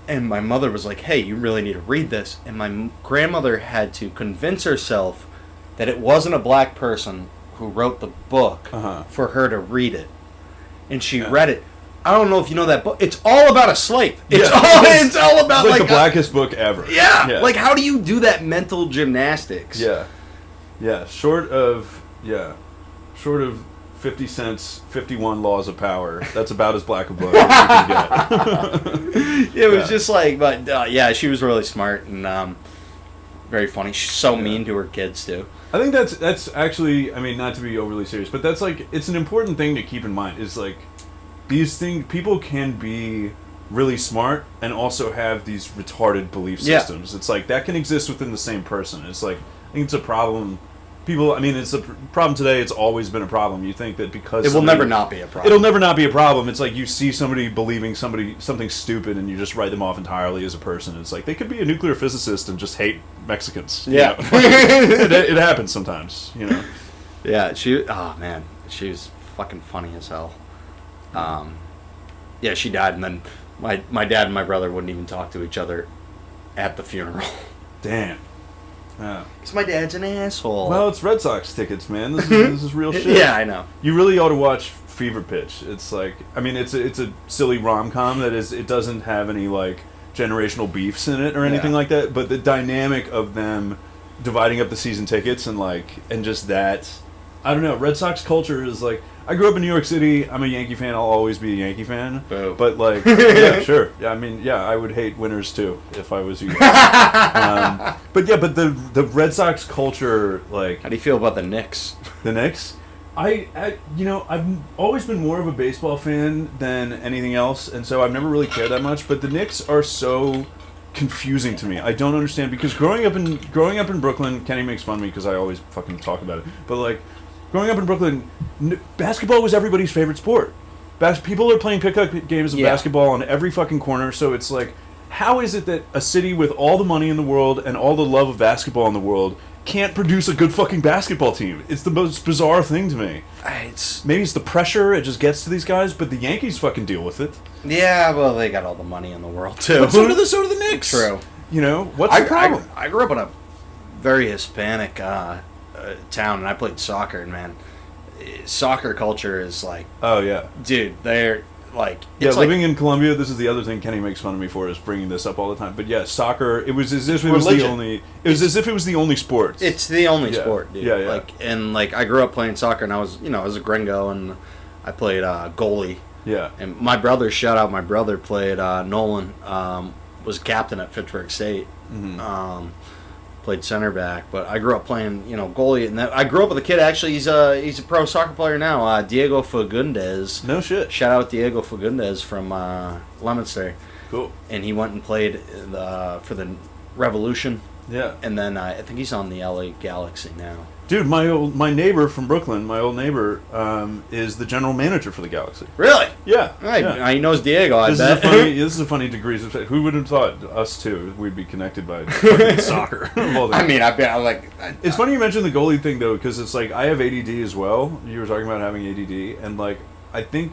And my mother was like, hey, you really need to read this. And my grandmother had to convince herself that it wasn't a black person who wrote the book for her to read it. And she read it. I don't know if you know that book. It's all about a slave. It's all about like the blackest book ever. Yeah. Like, how do you do that mental gymnastics? Yeah. Yeah. Short of 50 Cent's 51 Laws of Power. That's about as black a book as you can get. It was just like, but she was really smart and very funny. She's so mean to her kids too. I think that's actually, I mean, not to be overly serious, but that's like, it's an important thing to keep in mind, is like, these things, people can be really smart and also have these retarded belief systems. It's like, that can exist within the same person. It's like, I think it's a problem people. I mean, it's a problem today. It's always been a problem. You think that because It will never not be a problem. It'll never not be a problem. It's like you see somebody believing something stupid, and you just write them off entirely as a person. It's like they could be a nuclear physicist and just hate Mexicans. Yeah, it happens sometimes. Yeah, she was fucking funny as hell. Yeah, she died, and then my dad and my brother wouldn't even talk to each other at the funeral. Damn. Yeah. Because my dad's an asshole. Well, it's Red Sox tickets, man. This is real shit. Yeah, I know. You really ought to watch Fever Pitch. It's like, I mean, it's a silly rom-com it doesn't have any like generational beefs in it or anything like that. But the dynamic of them dividing up the season tickets and just that, I don't know. Red Sox culture is like. I grew up in New York City. I'm a Yankee fan. I'll always be a Yankee fan. Boo. But yeah, sure. Yeah, I mean, yeah, I would hate winners too if I was you. But the Red Sox culture, like. How do you feel about the Knicks? The Knicks? I've always been more of a baseball fan than anything else, and so I've never really cared that much. But the Knicks are so confusing to me. I don't understand because growing up in Brooklyn, Kenny makes fun of me because I always fucking talk about it. But like. Growing up in Brooklyn, basketball was everybody's favorite sport. People are playing pickup games of basketball on every fucking corner, so it's like, how is it that a city with all the money in the world and all the love of basketball in the world can't produce a good fucking basketball team? It's the most bizarre thing to me. Maybe it's the pressure, it just gets to these guys, but the Yankees fucking deal with it. Yeah, well, they got all the money in the world, too. But so do the Knicks. True. What's the problem? I grew up in a very Hispanic town, and I played soccer, and man, soccer culture is like, oh yeah, dude, they're like, living in Colombia. This is the other thing Kenny makes fun of me for, is bringing this up all the time. But yeah, soccer. It was as if it was the only. It was as if it was the only sport. It's the only sport, dude. Yeah, yeah. Like I grew up playing soccer, and I was a gringo, and I played goalie. Yeah. And my brother, shout out, my brother played Nolan. Was captain at Fitchburg State. Mm-hmm. Played center back, but I grew up playing, goalie, and I grew up with a kid. Actually, he's a pro soccer player now. Diego Fagundes. No shit. Shout out Diego Fagundes from Leominster. Cool. And he went and played for the Revolution. Yeah. And then I think he's on the LA Galaxy now. Dude, my neighbor from Brooklyn, my old neighbor, is the general manager for the Galaxy. Really? Yeah. He knows Diego. I bet. This is a funny degree. Who would have thought us two we'd be connected by fucking soccer? I mean, it's funny you mentioned the goalie thing though, because it's like I have ADD as well. You were talking about having ADD, and like I think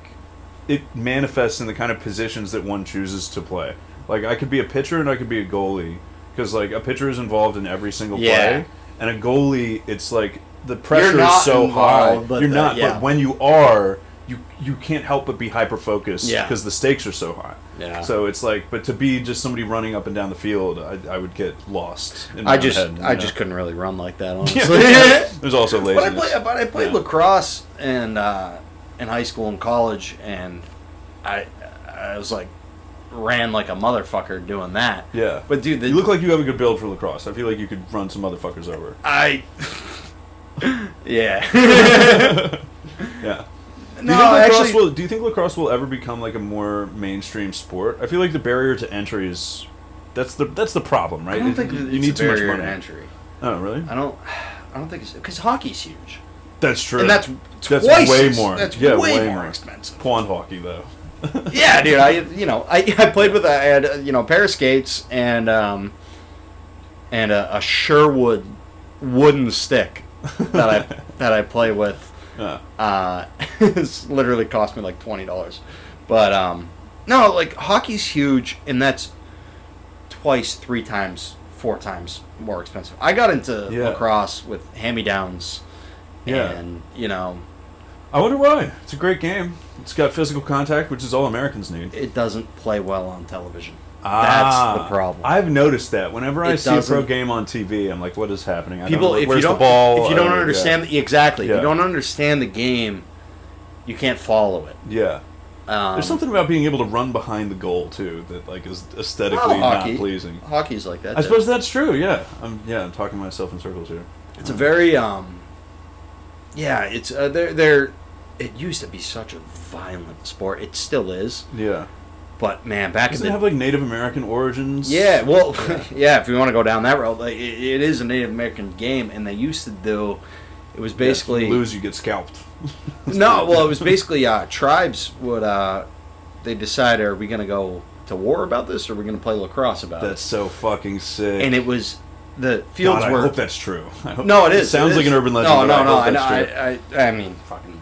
it manifests in the kind of positions that one chooses to play. Like I could be a pitcher and I could be a goalie, because like a pitcher is involved in every single play. And a goalie, it's like the pressure is so high. You're not, but when you are, you can't help but be hyper focused because the stakes are so high. Yeah. So it's like, but to be just somebody running up and down the field, I would get lost. I just couldn't really run like that, honestly. There's also laziness. But I played lacrosse in high school and college, and I was like. Ran like a motherfucker doing that. Yeah. But dude, you look like you have a good build for lacrosse. I feel like you could run some motherfuckers over. Yeah. Yeah. Do you think lacrosse will ever become like a more mainstream sport? I feel like the barrier to entry is that's the problem, right? I don't think you need too much money. To entry. Oh, really? I don't think it's because hockey's huge. That's true. And that's way more. That's way more expensive. Pond hockey though. Yeah, dude. I played with I had a pair of skates and a Sherwood wooden stick that I play with. It's literally cost me like $20. But no, like hockey's huge, and that's twice, 3 times, 4 times more expensive. I got into lacrosse with hand-me-downs, and I wonder why. It's a great game. It's got physical contact, which is all Americans need. It doesn't play well on television. That's the problem. I've noticed that. Whenever I see a pro game on TV, I'm like, what is happening? Where's the ball? If you don't understand... Exactly. If you don't understand the game, you can't follow it. Yeah. There's something about being able to run behind the goal, too, that like is aesthetically not pleasing. Hockey's like that, I suppose that's true, yeah. I'm talking myself in circles here. It's a very... it's... It used to be such a violent sport. It still is. Yeah. But man, back Doesn't it have like Native American origins? Yeah, well, yeah. If you want to go down that road, like it is a Native American game, and they used to do It was basically if you lose, you get scalped. no. Well, it was basically tribes would they decide, are we going to go to war about this, or are we going to play lacrosse about it? That's so fucking sick. And it was the fields God, were. I hope that's true. No, it is. It sounds like an urban legend. No, I mean, fucking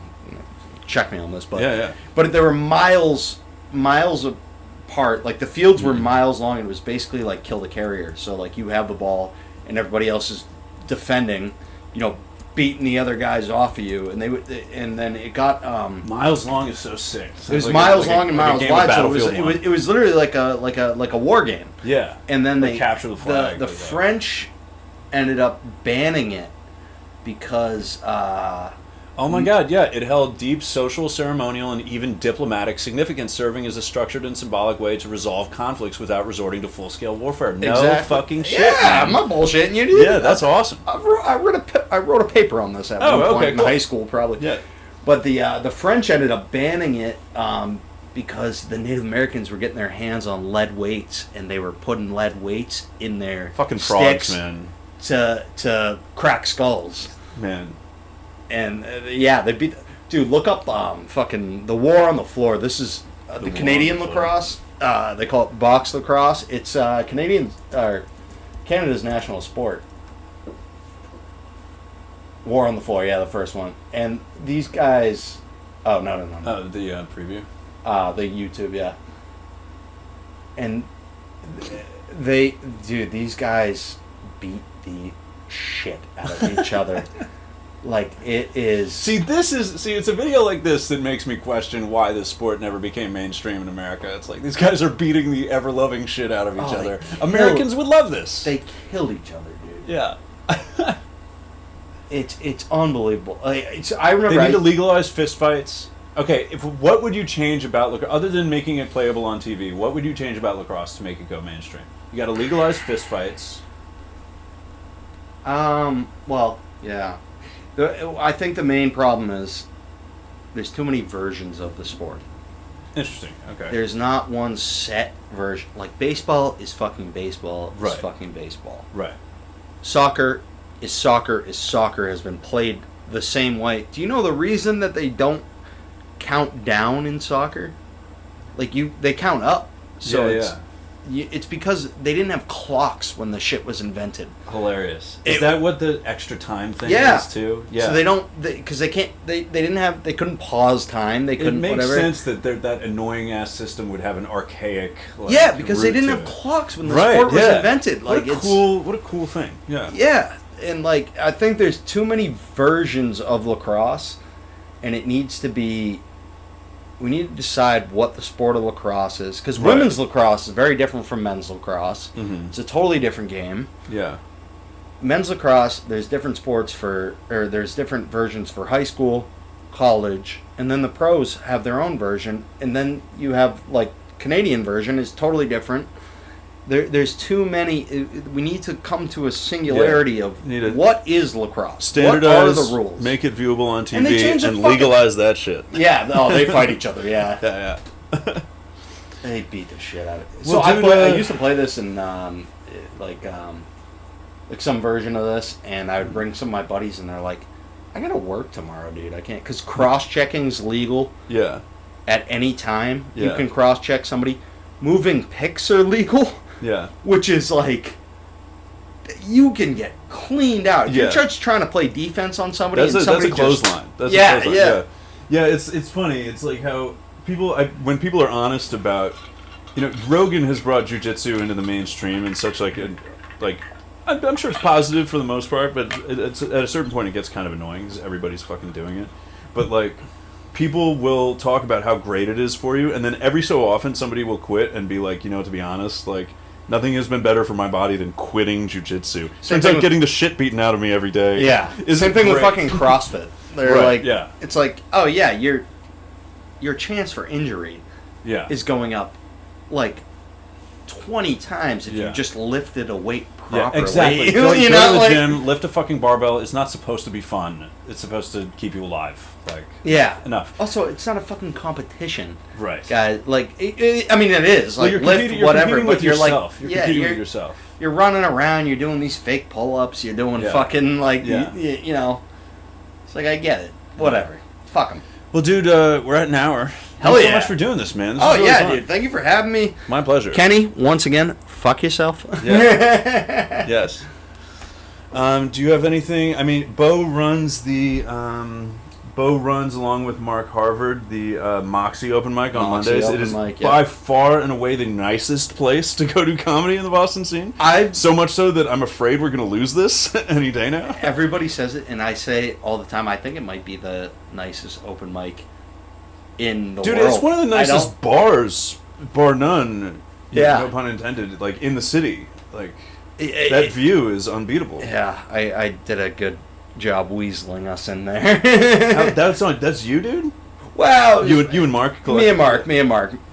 check me on this, but yeah. But there were miles apart. Like the fields were miles long, and it was basically like kill the carrier. So like you have the ball, and everybody else is defending. Beating the other guys off of you, and then it got miles long is so sick. It was miles long and miles wide, so it was literally like a war game. Yeah. And then they capture the flag. The French ended up banning it because oh my God, yeah, it held deep social, ceremonial, and even diplomatic significance, serving as a structured and symbolic way to resolve conflicts without resorting to full-scale warfare. No fucking shit, yeah, man. I'm not bullshitting you, dude. Yeah, that's awesome. I wrote a paper on this at one point in high school, probably. Yeah. But the French ended up banning it because the Native Americans were getting their hands on lead weights, and they were putting lead weights in their fucking frogs, sticks man. To crack skulls. Man. And they beat. Dude, look up fucking the War on the Floor. This is the Canadian lacrosse. They call it box lacrosse. It's Canada's national sport. War on the Floor, yeah, the first one. And these guys. Oh no. Oh, the preview. The YouTube, yeah. And these guys beat the shit out of each other. Like, it is... it's a video like this that makes me question why this sport never became mainstream in America. It's like, these guys are beating the ever-loving shit out of each other. Americans would love this. They kill each other, dude. Yeah. It's unbelievable. I remember... They need to legalize fistfights. Okay, what would you change about lacrosse, other than making it playable on TV, what would you change about lacrosse to make it go mainstream? You gotta legalize fistfights. Well, yeah. I think the main problem is there's too many versions of the sport. Interesting. Okay. There's not one set version. Like, baseball is fucking baseball. Right. Is fucking baseball. Right. Soccer is soccer is soccer, has been played the same way. Do you know the reason that they don't count down in soccer? Like, they count up. So it's because they didn't have clocks when the shit was invented. Hilarious. Is that what the extra time thing is too? Yeah. So they don't, because they can't. They couldn't pause time. They couldn't. It makes whatever. sense that that annoying ass system would have an archaic. Because they didn't have clocks when the sport was invented. Like, what a cool thing. Yeah. Yeah, and like, I think there's too many versions of lacrosse, and it needs to be. We need to decide what the sport of lacrosse is, because women's lacrosse is very different from men's lacrosse. Mm-hmm. It's a totally different game. Yeah. Men's lacrosse, there's different there's different versions for high school, college, and then the pros have their own version, and then you have, like, Canadian version is totally different. There's too many. We need to come to a singularity of what is lacrosse. Standardize, what are the rules? Make it viewable on TV, and legalize that shit. Yeah, they fight each other. Yeah, yeah. They beat the shit out of it. Well, so I used to play this in like some version of this, and I would bring some of my buddies, and they're like, "I gotta work tomorrow, dude. I can't," because cross-checking's legal. Yeah. At any time, you can cross-check somebody. Moving picks are legal. Yeah. Which is like, you can get cleaned out. If you're just trying to play defense on somebody, that's a clothesline. Yeah. It's funny. It's like how when people are honest about, Rogan has brought jiu-jitsu into the mainstream in such I'm sure it's positive for the most part, but it's at a certain point it gets kind of annoying because everybody's fucking doing it. But like, people will talk about how great it is for you, and then every so often somebody will quit and be like, to be honest, like, nothing has been better for my body than quitting jiu-jitsu. Turns out getting the shit beaten out of me every day. Yeah. Same thing with fucking CrossFit. They're it's like, oh yeah, your chance for injury is going up like 20 times if you just lifted a weight properly. Yeah, exactly. Go to the gym, lift a fucking barbell. It's not supposed to be fun. It's supposed to keep you alive. Like, enough. Also, it's not a fucking competition, right, guys? Like, it is. Like, you're lift whatever, but you're yourself. Like, you're competing with yourself. You're running around. You're doing these fake pull-ups. You're doing fucking like, you know. It's like, I get it. Whatever. Fuck them. Well, dude, we're at an hour. Hell Thanks yeah. so much for doing this, man. This Oh, was really yeah, fun. dude. Thank you for having me. My pleasure. Kenny, once again, fuck yourself. Yeah. Yes. Do you have anything? I mean, Beau runs along with Mark Harvard the Moxie open mic on Moxie Mondays. open It is mic, yeah. by far and away the nicest place to go do comedy in the Boston scene. I've So much so that I'm afraid we're going to lose this any day now. Everybody says it, and I say all the time, I think it might be the nicest open mic in the Dude, world. it's one of the I nicest bars, bar none. Yeah. No pun intended. Like in the city, like don't- that view is unbeatable. Yeah, I did a good job weaseling us in there. That's you, dude. Wow, You and Mark. me and Mark.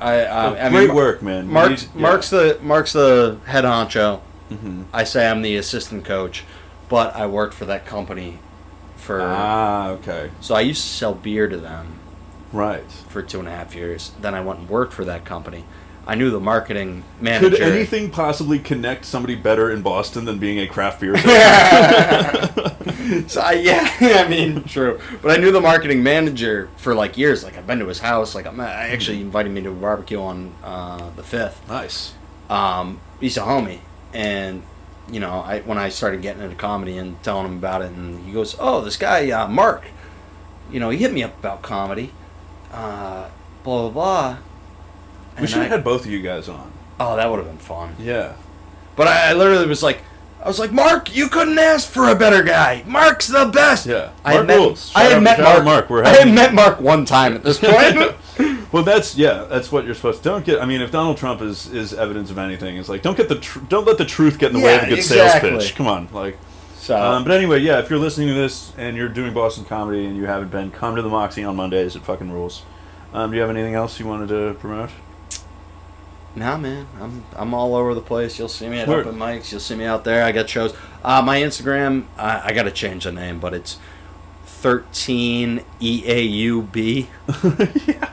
I Great mean, work, man. Mark's the head honcho. Mm-hmm. I say I'm the assistant coach, but I worked for that company for. Okay. So I used to sell beer to them Right. for 2.5 years. Then I went and worked for that company. I knew the marketing manager. Could anything possibly connect somebody better in Boston than being a craft beer salesman? So I mean, true. But I knew the marketing manager for like years. Like I've been to his house. Like I actually invited me to a barbecue on the 5th. Nice. He's a homie, and you know, when I started getting into comedy and telling him about it, and he goes, "Oh, this guy Mark, you know, he hit me up about comedy, blah blah blah." We should have had both of you guys on. Oh, that would have been fun. Yeah. But I literally was like, Mark, you couldn't ask for a better guy. Mark's the best. Yeah. I had Mark rules. I had met Shout out Mark. Mark. I had met Mark one time at this point. Well, that's what you're supposed to. Don't get. I mean, if Donald Trump is evidence of anything, it's like don't let the truth get in the way of a good exactly. sales pitch. Come on, like. So, But anyway, yeah. If you're listening to this and you're doing Boston comedy and you haven't been, come to the Moxie on Mondays. It fucking rules. Do you have anything else you wanted to promote? nah, man, I'm all over the place. You'll see me at Word. open mics. You'll see me out there. I got shows. My Instagram, I got to change the name, but it's 13EAUB. Yeah.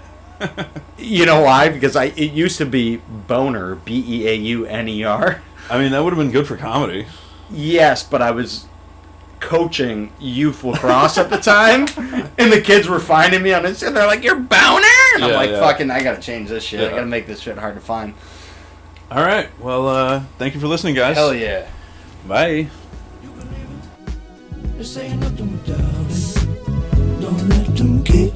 You know why? Because it used to be Boner, BEAUNER. I mean, that would have been good for comedy. Yes, but I was coaching youth lacrosse at the time, and the kids were finding me on Instagram. They're like, "You're Boner," and I'm Yeah, like, yeah. "Fucking, I gotta change this shit. Yeah. I gotta make this shit hard to find." All right. Well, thank you for listening, guys. Hell yeah. Bye. This ain't nothing without it. Don't let them keep